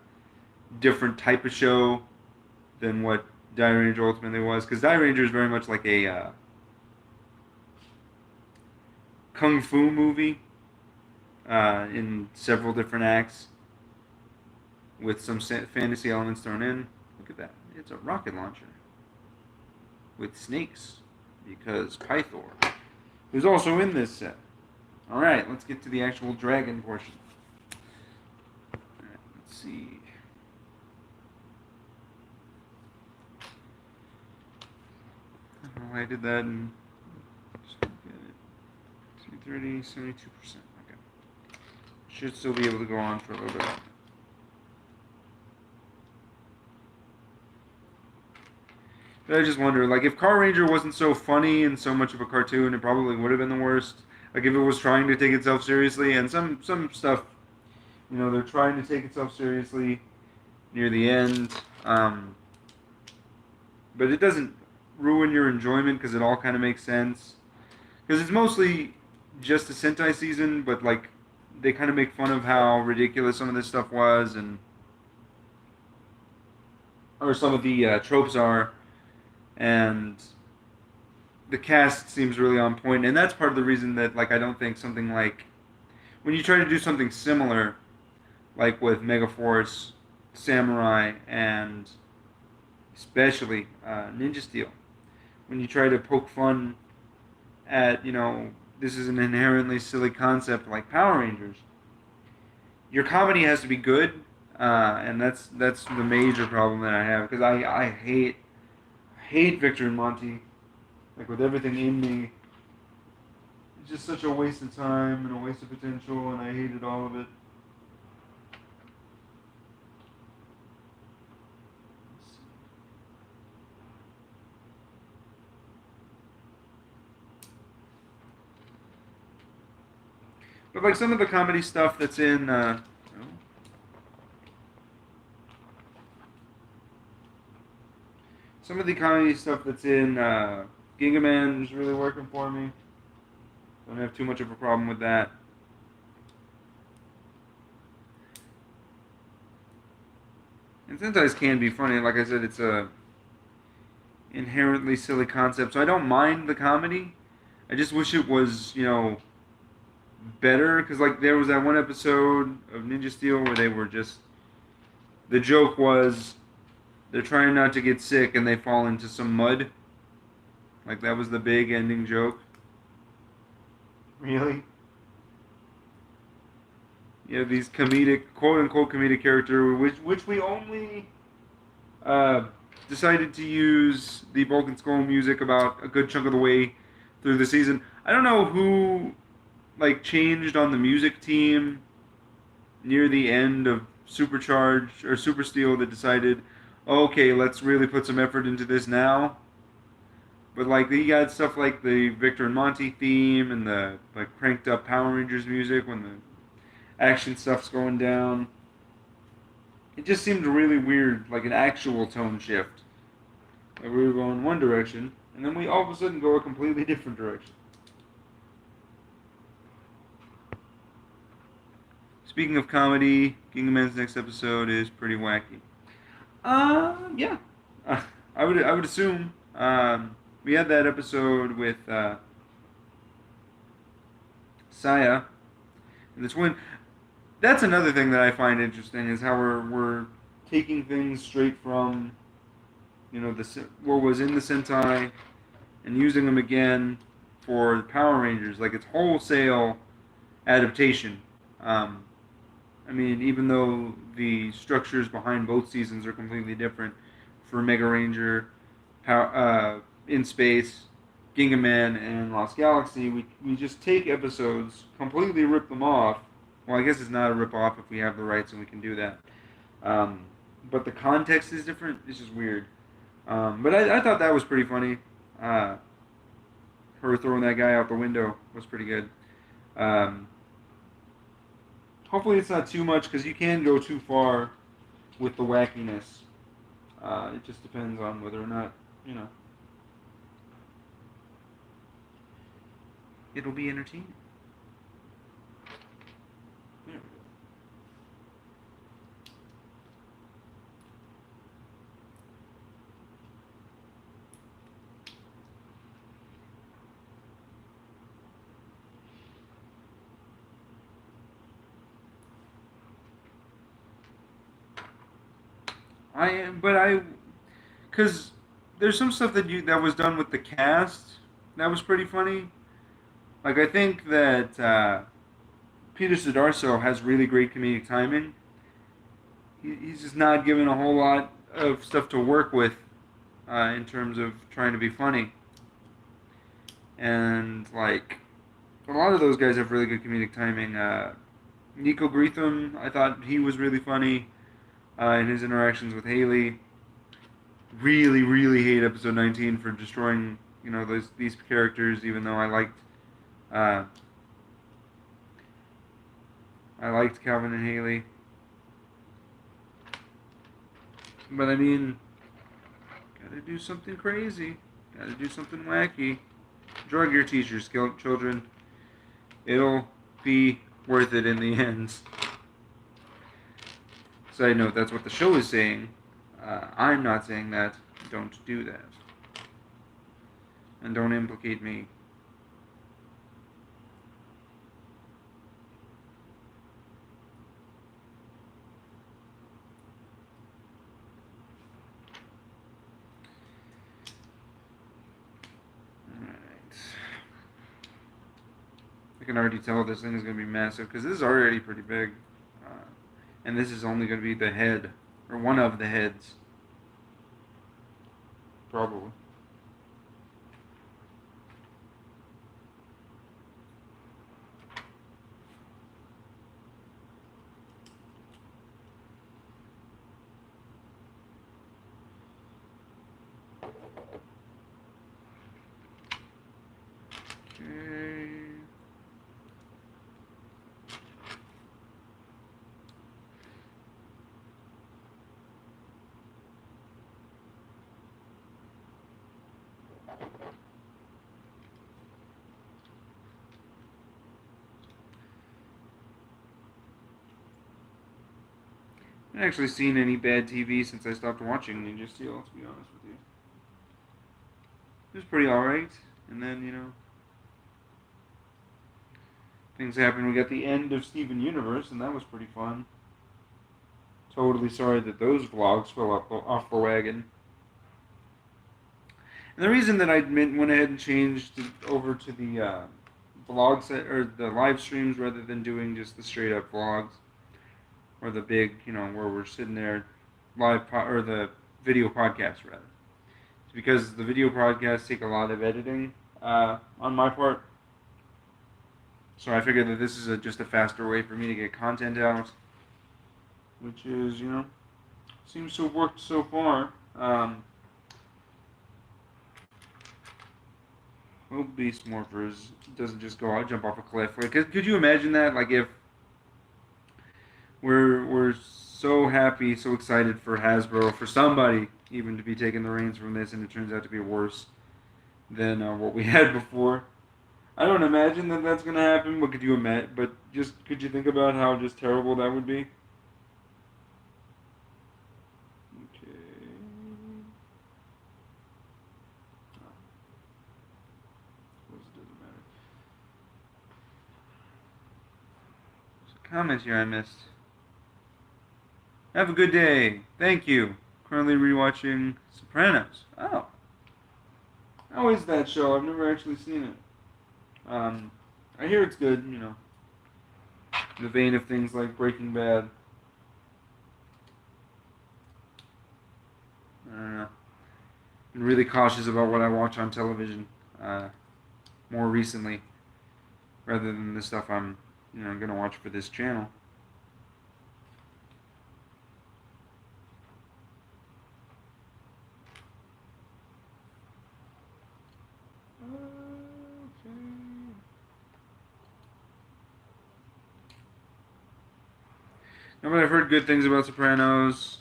different type of show than what Dai Ranger ultimately was. Because Dai Ranger is very much like a kung fu movie in several different acts with some fantasy elements thrown in. Look at that. It's a rocket launcher with snakes because Pythor, who's also in this set. Alright, let's get to the actual dragon portion. Alright, let's see. I don't know why I did that in 230, 72%. Okay. Should still be able to go on for a little bit. But I just wonder, like, if Car Ranger wasn't so funny and so much of a cartoon, it probably would have been the worst. Like, if it was trying to take itself seriously, and some stuff, they're trying to take itself seriously near the end, but it doesn't ruin your enjoyment because it all kind of makes sense. Because it's mostly just a Sentai season, but, like, they kind of make fun of how ridiculous some of this stuff was, or some of the tropes are. And the cast seems really on point, and that's part of the reason that, like, I don't think something like when you try to do something similar, like with Megaforce, Samurai, and especially Ninja Steel, when you try to poke fun at, this is an inherently silly concept like Power Rangers, your comedy has to be good, and that's the major problem that I have because I hate Victor and Monty, like with everything in me. It's just such a waste of time and a waste of potential, and I hated all of it. But like some of the comedy stuff that's in, some of the comedy stuff that's in Gingaman is really working for me. Don't have too much of a problem with that. And Sentais can be funny. Like I said, it's a inherently silly concept, so I don't mind the comedy. I just wish it was, better. Because, like, there was that one episode of Ninja Steel where they were just... The joke was they're trying not to get sick and they fall into some mud. Like, that was the big ending joke. Really? You have these comedic, quote-unquote comedic character, which we only decided to use the Vulcan Skull music about a good chunk of the way through the season. I don't know who, like, changed on the music team near the end of Supercharged, or Super Steel, that decided, okay, let's really put some effort into this now. But, like, you got stuff like the Victor and Monty theme and the, like, cranked up Power Rangers music when the action stuff's going down. It just seemed really weird, like an actual tone shift. Like we were going one direction, and then we all of a sudden go a completely different direction. Speaking of comedy, Gingaman's next episode is pretty wacky. Yeah. I would assume. We had that episode with Saya and the twin. That's another thing that I find interesting is how we're taking things straight from, what was in the Sentai and using them again for the Power Rangers. Like, it's wholesale adaptation. I mean, even though the structures behind both seasons are completely different for Mega Ranger, In Space, Gingaman, and Lost Galaxy, we just take episodes, completely rip them off. Well, I guess it's not a rip-off if we have the rights and we can do that. But the context is different. It's just weird. But I thought that was pretty funny. Her throwing that guy out the window was pretty good. Hopefully it's not too much, because you can go too far with the wackiness. It just depends on whether or not, you know, it'll be entertaining. There we go. I am, but I, because there's some stuff that was done with the cast that was pretty funny. Like, I think that Peter Sidarso has really great comedic timing. He's just not given a whole lot of stuff to work with in terms of trying to be funny. And like a lot of those guys have really good comedic timing. Nico Greetham, I thought he was really funny in his interactions with Haley. Really, really hate episode 19 for destroying, these characters. Even though uh, I liked Calvin and Haley, but I mean, gotta do something crazy, gotta do something wacky. Drug your teachers, children. It'll be worth it in the end. Side note, that's what the show is saying. I'm not saying that. Don't do that. And don't implicate me. Alright. I can already tell this thing is going to be massive, because this is already pretty big. And this is only going to be the head, or one of the heads. Probably. Okay. I haven't actually seen any bad TV since I stopped watching Ninja Steel, to be honest with you. It was pretty alright. And then, things happened. We got the end of Steven Universe, and that was pretty fun. Totally sorry that those vlogs fell off the wagon. And the reason that I went ahead and changed it over to the vlogs, or the live streams, rather than doing just the straight up vlogs, or the big, where we're sitting there or the video podcast, rather. It's because the video podcasts take a lot of editing on my part. So I figured that this is just a faster way for me to get content out, which is, seems to have worked so far. Hope Beast Morphers doesn't just go out, jump off a cliff. Like, could you imagine that? Like, if we're so happy, so excited for Hasbro, for somebody even to be taking the reins from this, and it turns out to be worse than what we had before. I don't imagine that that's gonna happen, but could you imagine? But just could you think about how just terrible that would be? Okay. Oh, it doesn't matter. There's a comment here I missed. Have a good day. Thank you. Currently rewatching Sopranos. Oh. How is that show? I've never actually seen it. I hear it's good, in the vein of things like Breaking Bad. I don't know. Been really cautious about what I watch on television more recently, rather than the stuff I'm, going to watch for this channel. No, but I've heard good things about Sopranos.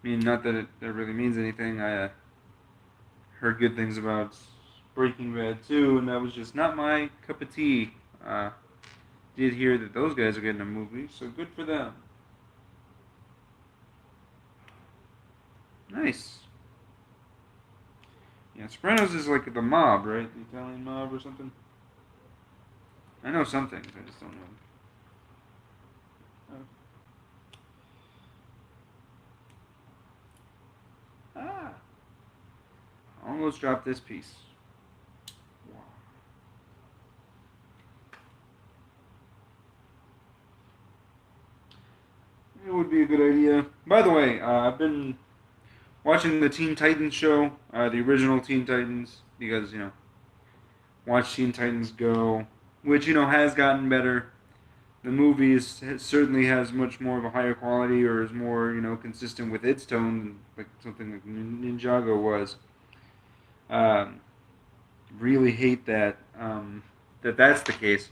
I mean, not that that really means anything. I heard good things about Breaking Bad too, and that was just not my cup of tea. Uh, did hear that those guys are getting a movie, so good for them. Nice. Yeah, Sopranos is like the mob, right? The Italian mob or something. I know some things, I just don't know. Ah, almost dropped this piece. Wow. It would be a good idea. By the way, I've been watching the Teen Titans show, the original Teen Titans, because watch Teen Titans Go, which has gotten better. The movie certainly has much more of a higher quality, or is more consistent with its tone, than like something like Ninjago was. Um, really hate that that's the case,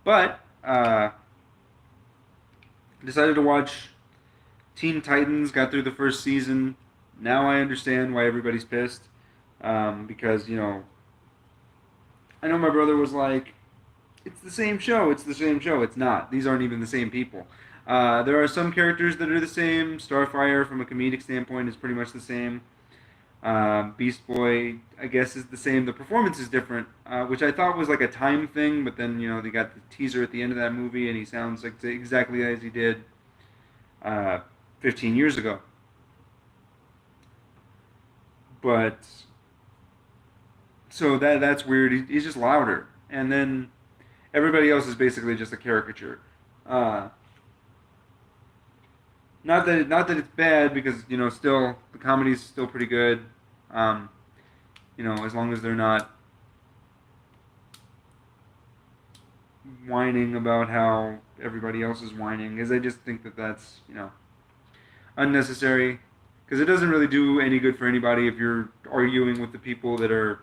but decided to watch Teen Titans. Got through the first season. Now I understand why everybody's pissed, because I know my brother was like, it's the same show. It's the same show. It's not. These aren't even the same people. There are some characters that are the same. Starfire, from a comedic standpoint, is pretty much the same. Beast Boy, I guess, is the same. The performance is different, which I thought was like a time thing, but then, they got the teaser at the end of that movie, and he sounds like exactly as he did uh, 15 years ago. But, so that's weird. He's just louder. And then everybody else is basically just a caricature. Uh, not that it's bad, because still the comedy's still pretty good. Um, as long as they're not whining about how everybody else is whining, because I just think that that's unnecessary, because it doesn't really do any good for anybody if you're arguing with the people that are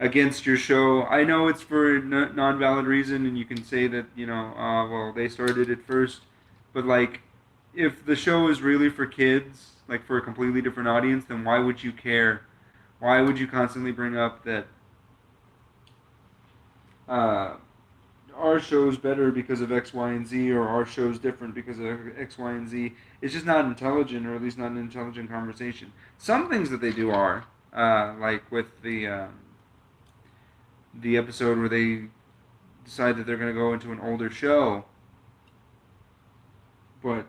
against your show. I know it's for a non-valid reason, and you can say that well, they started it first, but like, if the show is really for kids, like for a completely different audience, then why would you care? Why would you constantly bring up that uh, our show's better because of X, Y, and Z, or our show's different because of X, Y, and Z? It's just not intelligent, or at least not an intelligent conversation. Some things that they do are, like with the episode where they decide that they're going to go into an older show, but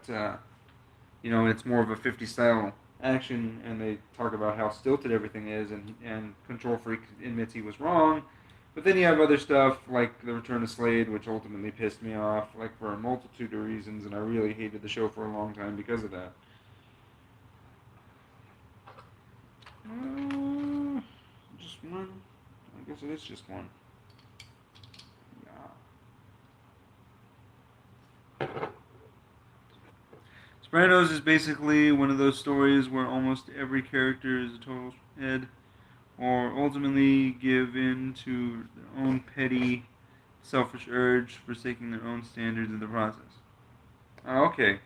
it's more of a 50 style action, and they talk about how stilted everything is, and Control Freak admits he was wrong. But then you have other stuff like The Return of Slade, which ultimately pissed me off, like for a multitude of reasons, and I really hated the show for a long time because of that. Just one? I guess it is just one. Yeah. Sopranos is basically one of those stories where almost every character is a total head, or ultimately give in to their own petty, selfish urge, forsaking their own standards in the process. Okay.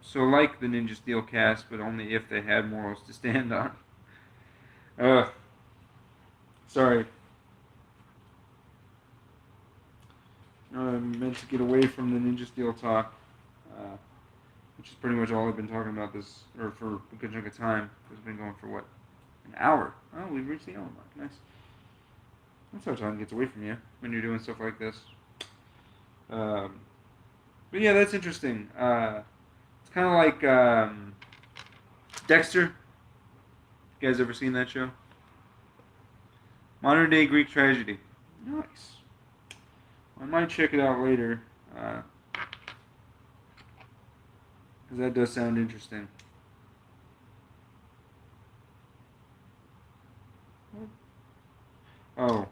So like the Ninja Steel cast, but only if they had morals to stand on. Ugh. Sorry. I meant to get away from the Ninja Steel talk, uh, which is pretty much all I've been talking about this, or for a good chunk of time. It's been going for what? An hour. Oh, we've reached the hour mark. Nice. That's how time gets away from you when you're doing stuff like this. Um, but yeah, that's interesting. It's kind of like Dexter. You guys ever seen that show? Modern day Greek tragedy. Nice. I might check it out later, because that does sound interesting. Oh,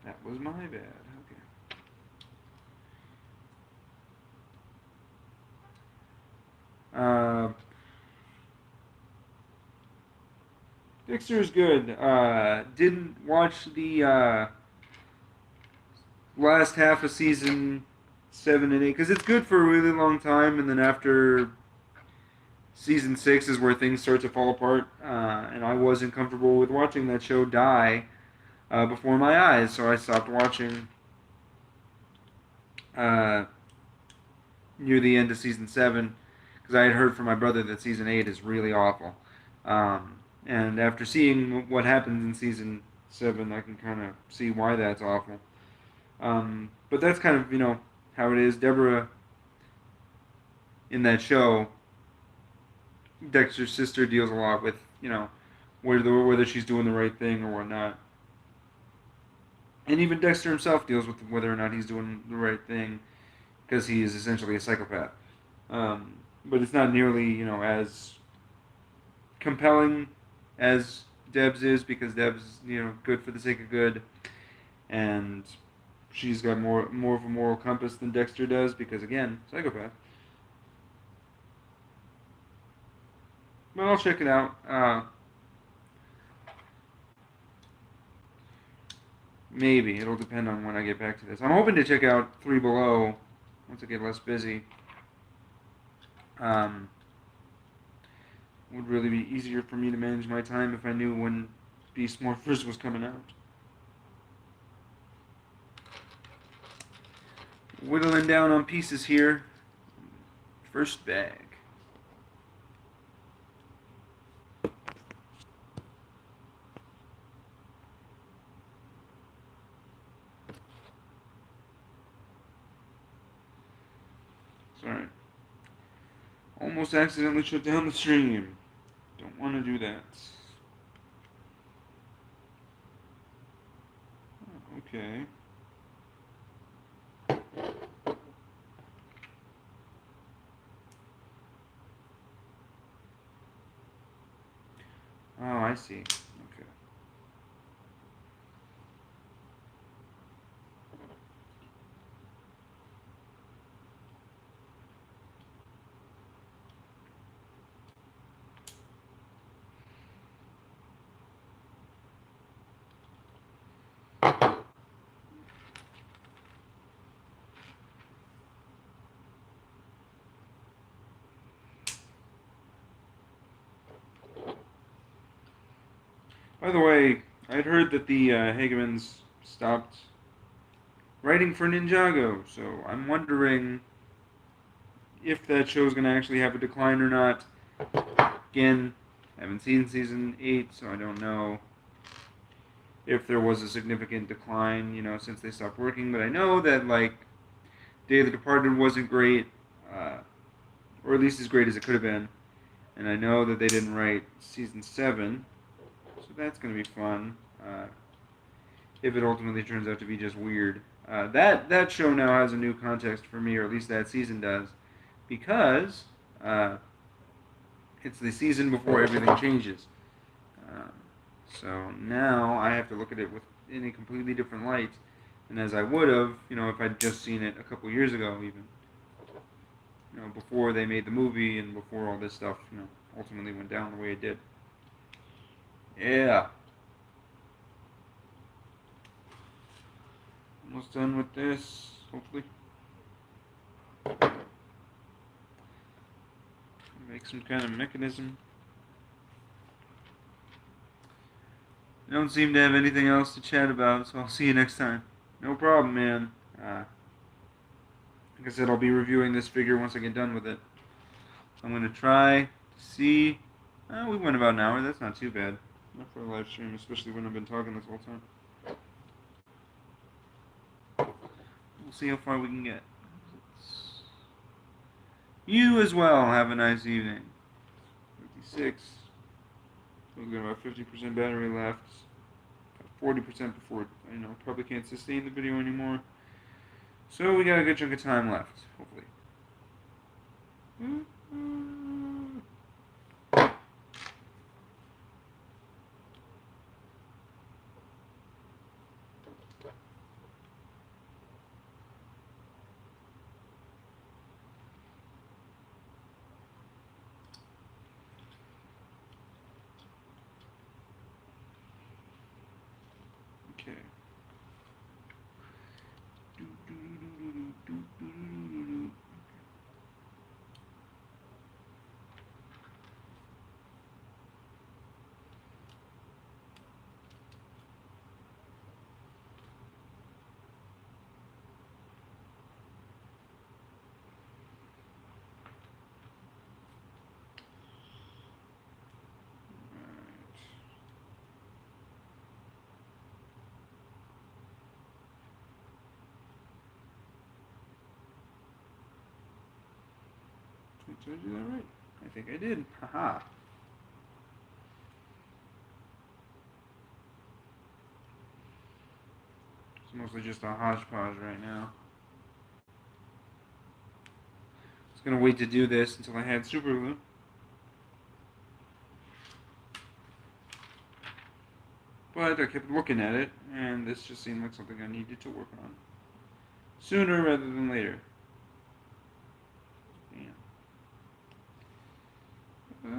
that was my bad. Okay. Uh, Dexter is good. Didn't watch the last half of season 7 and 8, because it's good for a really long time, and then after season 6 is where things start to fall apart, and I wasn't comfortable with watching that show die before my eyes, so I stopped watching uh, near the end of season 7, because I had heard from my brother that season 8 is really awful. And after seeing what happens in season 7, I can kind of see why that's awful. But that's kind of, how it is. Deborah, in that show, Dexter's sister, deals a lot with, whether she's doing the right thing or whatnot. And even Dexter himself deals with whether or not he's doing the right thing, because he is essentially a psychopath. But it's not nearly, as compelling as Deb's is, because Deb's, good for the sake of good, and she's got more of a moral compass than Dexter does, because again, psychopath. But I'll check it out. Maybe it'll depend on when I get back to this. I'm hoping to check out Three Below once I get less busy. Um, would really be easier for me to manage my time if I knew when Beast Morphers was coming out. Whittling down on pieces here. First bag. Sorry. Almost accidentally shut down the stream. Don't want to do that. Okay. Oh, I see. Okay. By the way, I'd heard that the Hagemans stopped writing for Ninjago, so I'm wondering if that show's going to actually have a decline or not. Again, I haven't seen season 8, so I don't know if there was a significant decline, since they stopped working. But I know that, Day of the Departed wasn't great, or at least as great as it could have been. And I know that they didn't write season 7, so that's going to be fun. If it ultimately turns out to be just weird. That show now has a new context for me, or at least that season does, because it's the season before everything changes. So now I have to look at it in a completely different light than as I would have, if I'd just seen it a couple years ago, even. Before they made the movie and before all this stuff, ultimately went down the way it did. Yeah. Almost done with this, hopefully. Make some kind of mechanism. I don't seem to have anything else to chat about, so I'll see you next time. No problem, man. Like I said, I'll be reviewing this figure once I get done with it. So I'm going to try to see. We went about an hour. That's not too bad. Not for a live stream, especially when I've been talking this whole time. We'll see how far we can get. You as well. Have a nice evening. 56. We've got about 50% battery left. 40% before, probably can't sustain the video anymore. So we got a good chunk of time left, hopefully. Okay. Did I do that right? I think I did. Haha. It's mostly just a hodgepodge right now. I was gonna wait to do this until I had super glue. But I kept looking at it, and this just seemed like something I needed to work on sooner rather than later. Damn. Okay.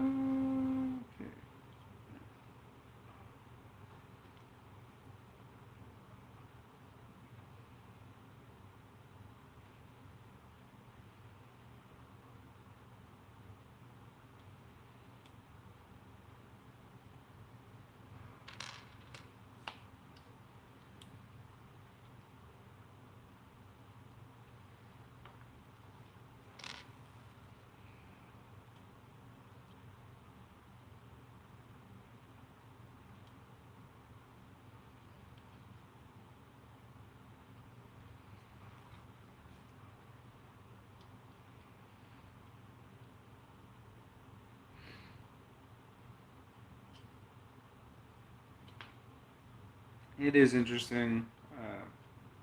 It is interesting,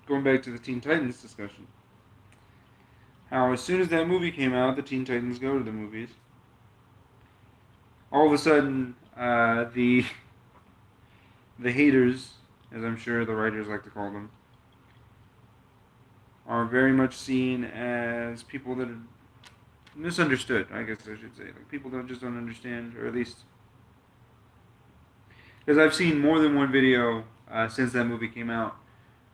going back to the Teen Titans discussion, how as soon as that movie came out, the Teen Titans go to the movies. All of a sudden, the haters, as I'm sure the writers like to call them, are very much seen as people that are misunderstood, I guess I should say. Like people don't understand, or at least because I've seen more than one video since that movie came out,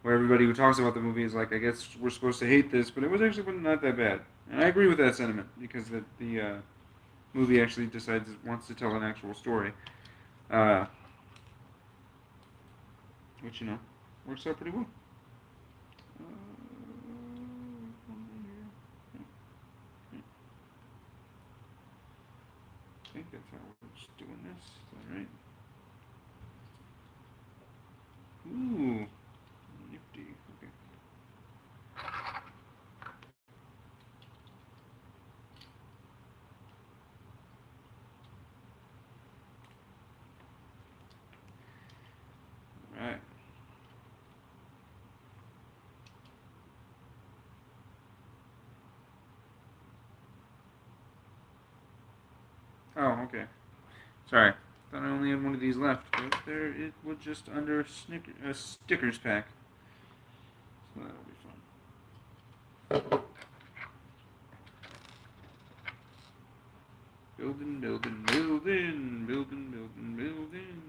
where everybody who talks about the movie is like, I guess we're supposed to hate this, but it was actually not that bad. And I agree with that sentiment, because the movie actually decides it wants to tell an actual story. Uh, which, works out pretty well. I think that's how we're just doing this. Is that right? Ooh, nifty. Okay. All right. Oh, okay. Sorry. Thought I only had one of these left, but there it was just under a stickers pack. So that'll be fun. Building, building, building, building, building, building.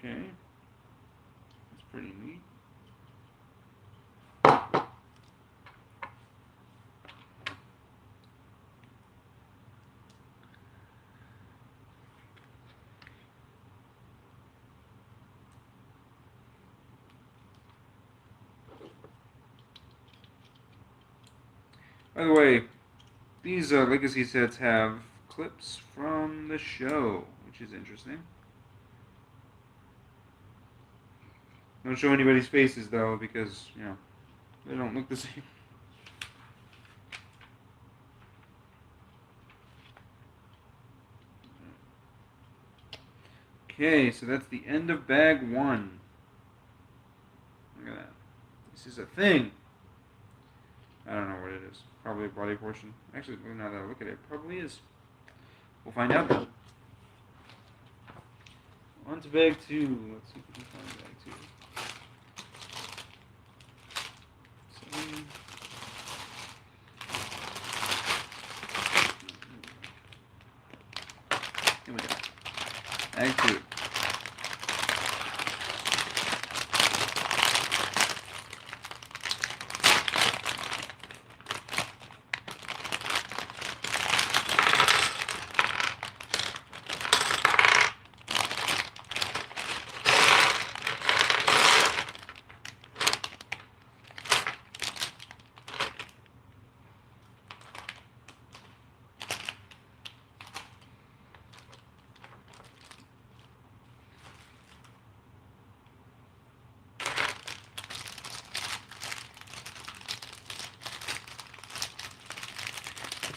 Okay. That's pretty neat. By the way, these Legacy sets have clips from the show, which is interesting. Don't show anybody's faces, though, because, they don't look the same. Okay, so that's the end of bag 1. Look at that. This is a thing. I don't know what it is. Probably a body portion. Actually, now that I look at it probably is. We'll find out then. On to bag 2. Let's see if we can find bag 2. Here we go. Bag 2.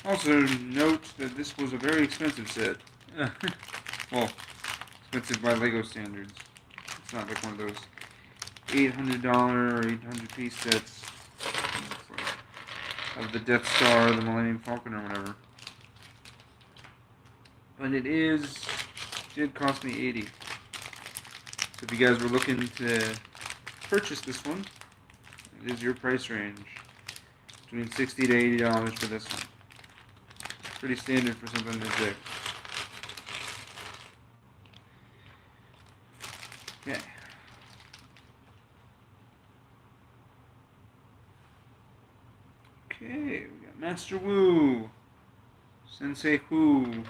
Also, note that this was a very expensive set. Well, expensive by Lego standards. It's not like one of those $800 or 800 piece sets of the Death Star, the Millennium Falcon, or whatever. But it did cost me $80. So if you guys were looking to purchase this one, it is your price range. Between $60 to $80 for this one. Pretty standard for something this big. Okay. Okay, we got Master Wu, Sensei Hu,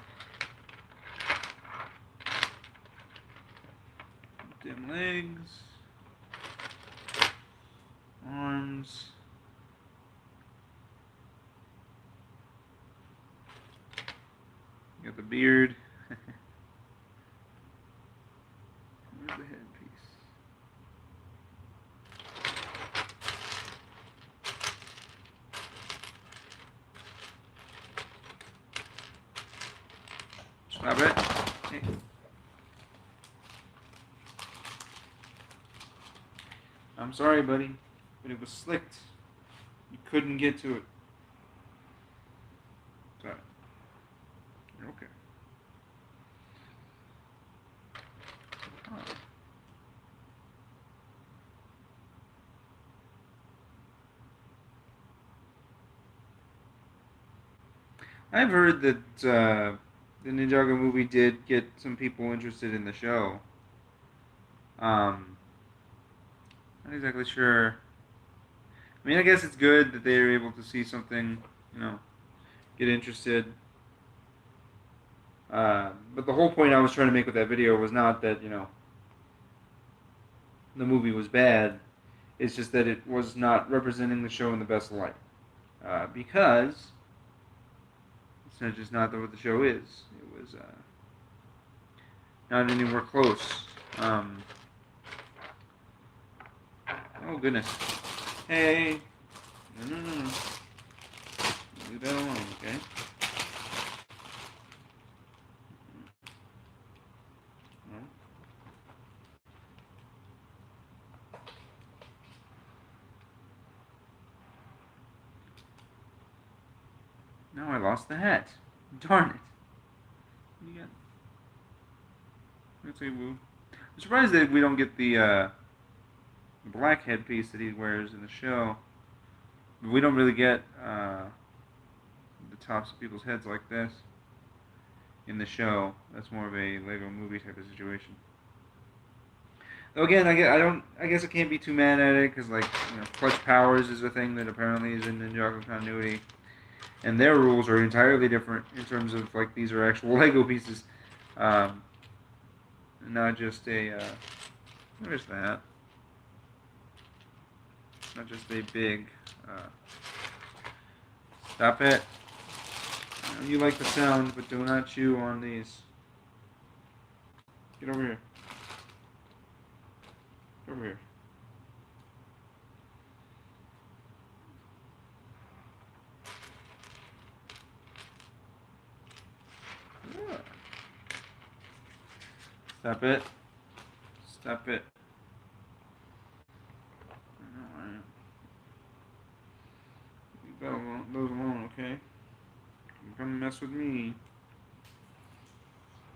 dim legs, arms, got the beard. Where's the headpiece? Stop it. Hey. I'm sorry, buddy, but it was slicked. You couldn't get to it. Sorry. You're okay. Oh. I've heard that the Ninjago movie did get some people interested in the show. Not exactly sure. I mean, I guess it's good that they were able to see something, get interested. But the whole point I was trying to make with that video was not that, the movie was bad. It's just that it was not representing the show in the best light. Because it's not what the show is. It was not anywhere close. Oh, goodness. Hey. No. Leave that alone, okay? No. Now I lost the hat. Darn it. What do you got? Let's say Woo. I'm surprised that we don't get the black headpiece that he wears in the show. We don't really get the tops of people's heads like this in the show. That's more of a Lego movie type of situation. Though again, I guess I can't be too mad at it because clutch powers is a thing that apparently is in Ninjago continuity, and their rules are entirely different in terms of these are actual Lego pieces, not just a there's that. Not just a big. Stop it. I know you like the sound, but do not chew on these. Get over here. Get over here. Yeah. Stop it. Stop it. Those alone, okay? You're gonna mess with me.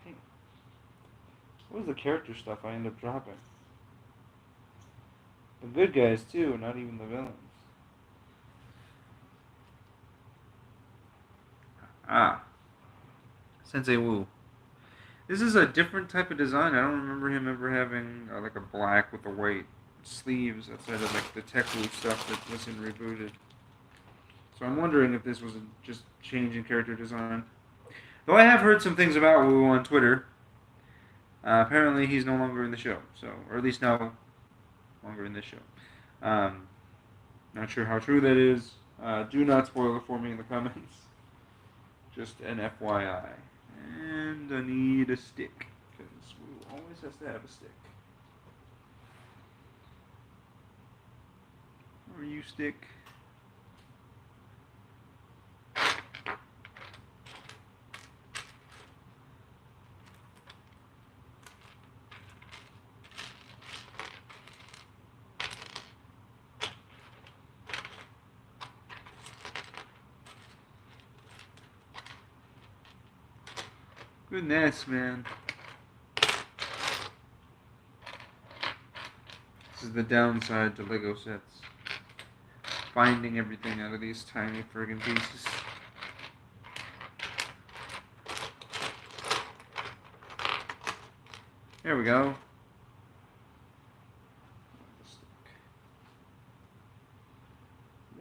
Hey, what was the character stuff I end up dropping? The good guys too, not even the villains. Ah, Sensei Wu. This is a different type of design. I don't remember him ever having a black with the white sleeves outside of the Tech Wu stuff that was in Rebooted. So I'm wondering if this was just change in character design. Though I have heard some things about Wu on Twitter. Apparently he's no longer in the show, or at least no longer in this show. Not sure how true that is. Do not spoil it for me in the comments. Just an FYI. And I need a stick, because Wu always has to have a stick. Or you stick. Goodness, man. This is the downside to Lego sets. Finding everything out of these tiny friggin' pieces. There we go.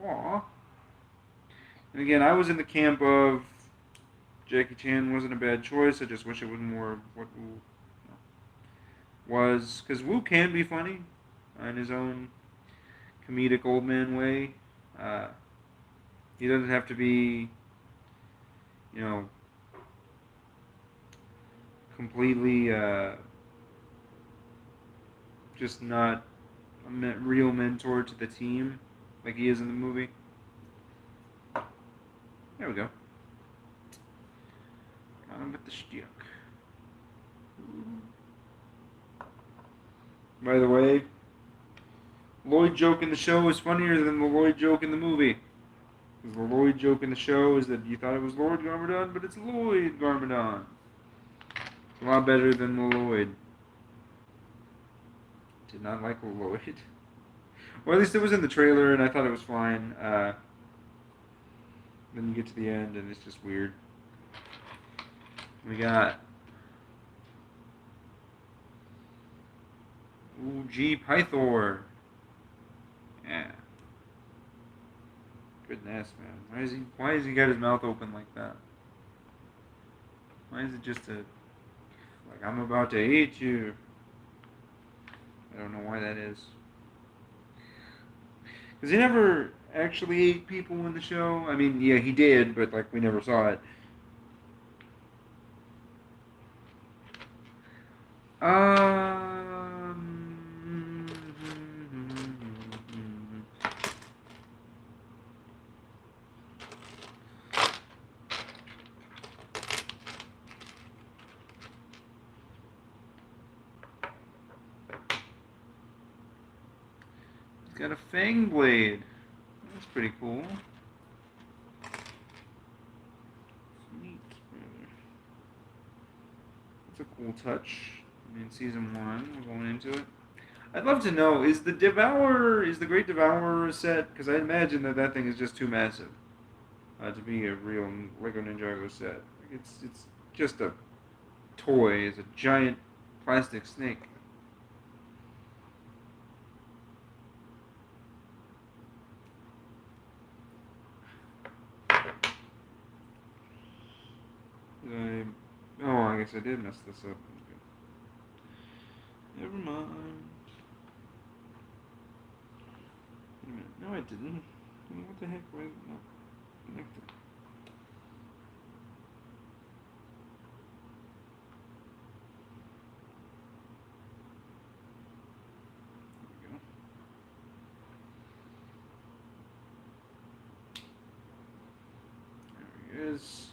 Aw. And again, I was in the camp of Jackie Chan wasn't a bad choice. I just wish it was more what Wu was. Because Wu can be funny in his own comedic old man way. He doesn't have to be, you know, completely just not a real mentor to the team like he is in the movie. There we go. Got him with the stick. By the way, Lloyd joke in the show is funnier than the Lloyd joke in the movie. Because the Lloyd joke in the show is that you thought it was Lord Garmadon, but it's Lloyd Garmadon. It's a lot better than the Lloyd. Did not like the Lloyd. Or at least it was in the trailer, and I thought it was fine. Then you get to the end, and it's just weird. We got G. Pythor. Yeah. Goodness, man. Why has he got his mouth open like that? Why is it just like, I'm about to eat you? I don't know why that is. Because he never actually ate people in the show. I mean, yeah, he did, but like we never saw it. He's got a fang blade. That's pretty cool. Neat. That's a cool touch. I mean, season 1, we're going into it. I'd love to know, is the Great Devourer a set? Because I imagine that thing is just too massive to be a real Lego Ninjago set. It's just a toy. It's a giant plastic snake. I guess I did mess this up. Never mind. Wait a minute. No, I didn't. What the heck? Why is it not connected? There we go. There he is.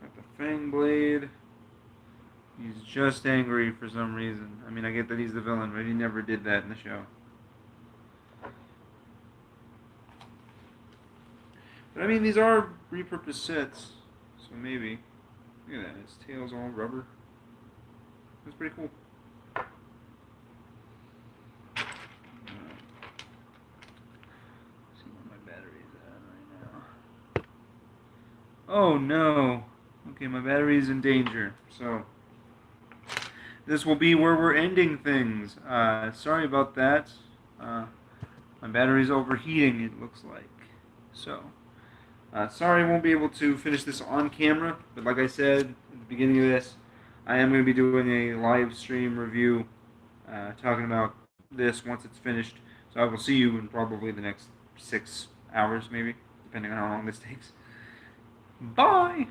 Got the fang blade. He's just angry for some reason. I mean, I get that he's the villain, but he never did that in the show. But I mean, these are repurposed sets, so maybe. Look at that, his tail's all rubber. That's pretty cool. See where my battery's at right now. Oh no! Okay, my battery's in danger, so this will be where we're ending things. Sorry about that. My battery's overheating, it looks like. So, sorry I won't be able to finish this on camera, but like I said at the beginning of this, I am going to be doing a live stream review talking about this once it's finished. So I will see you in probably the next 6 hours, maybe, depending on how long this takes. Bye!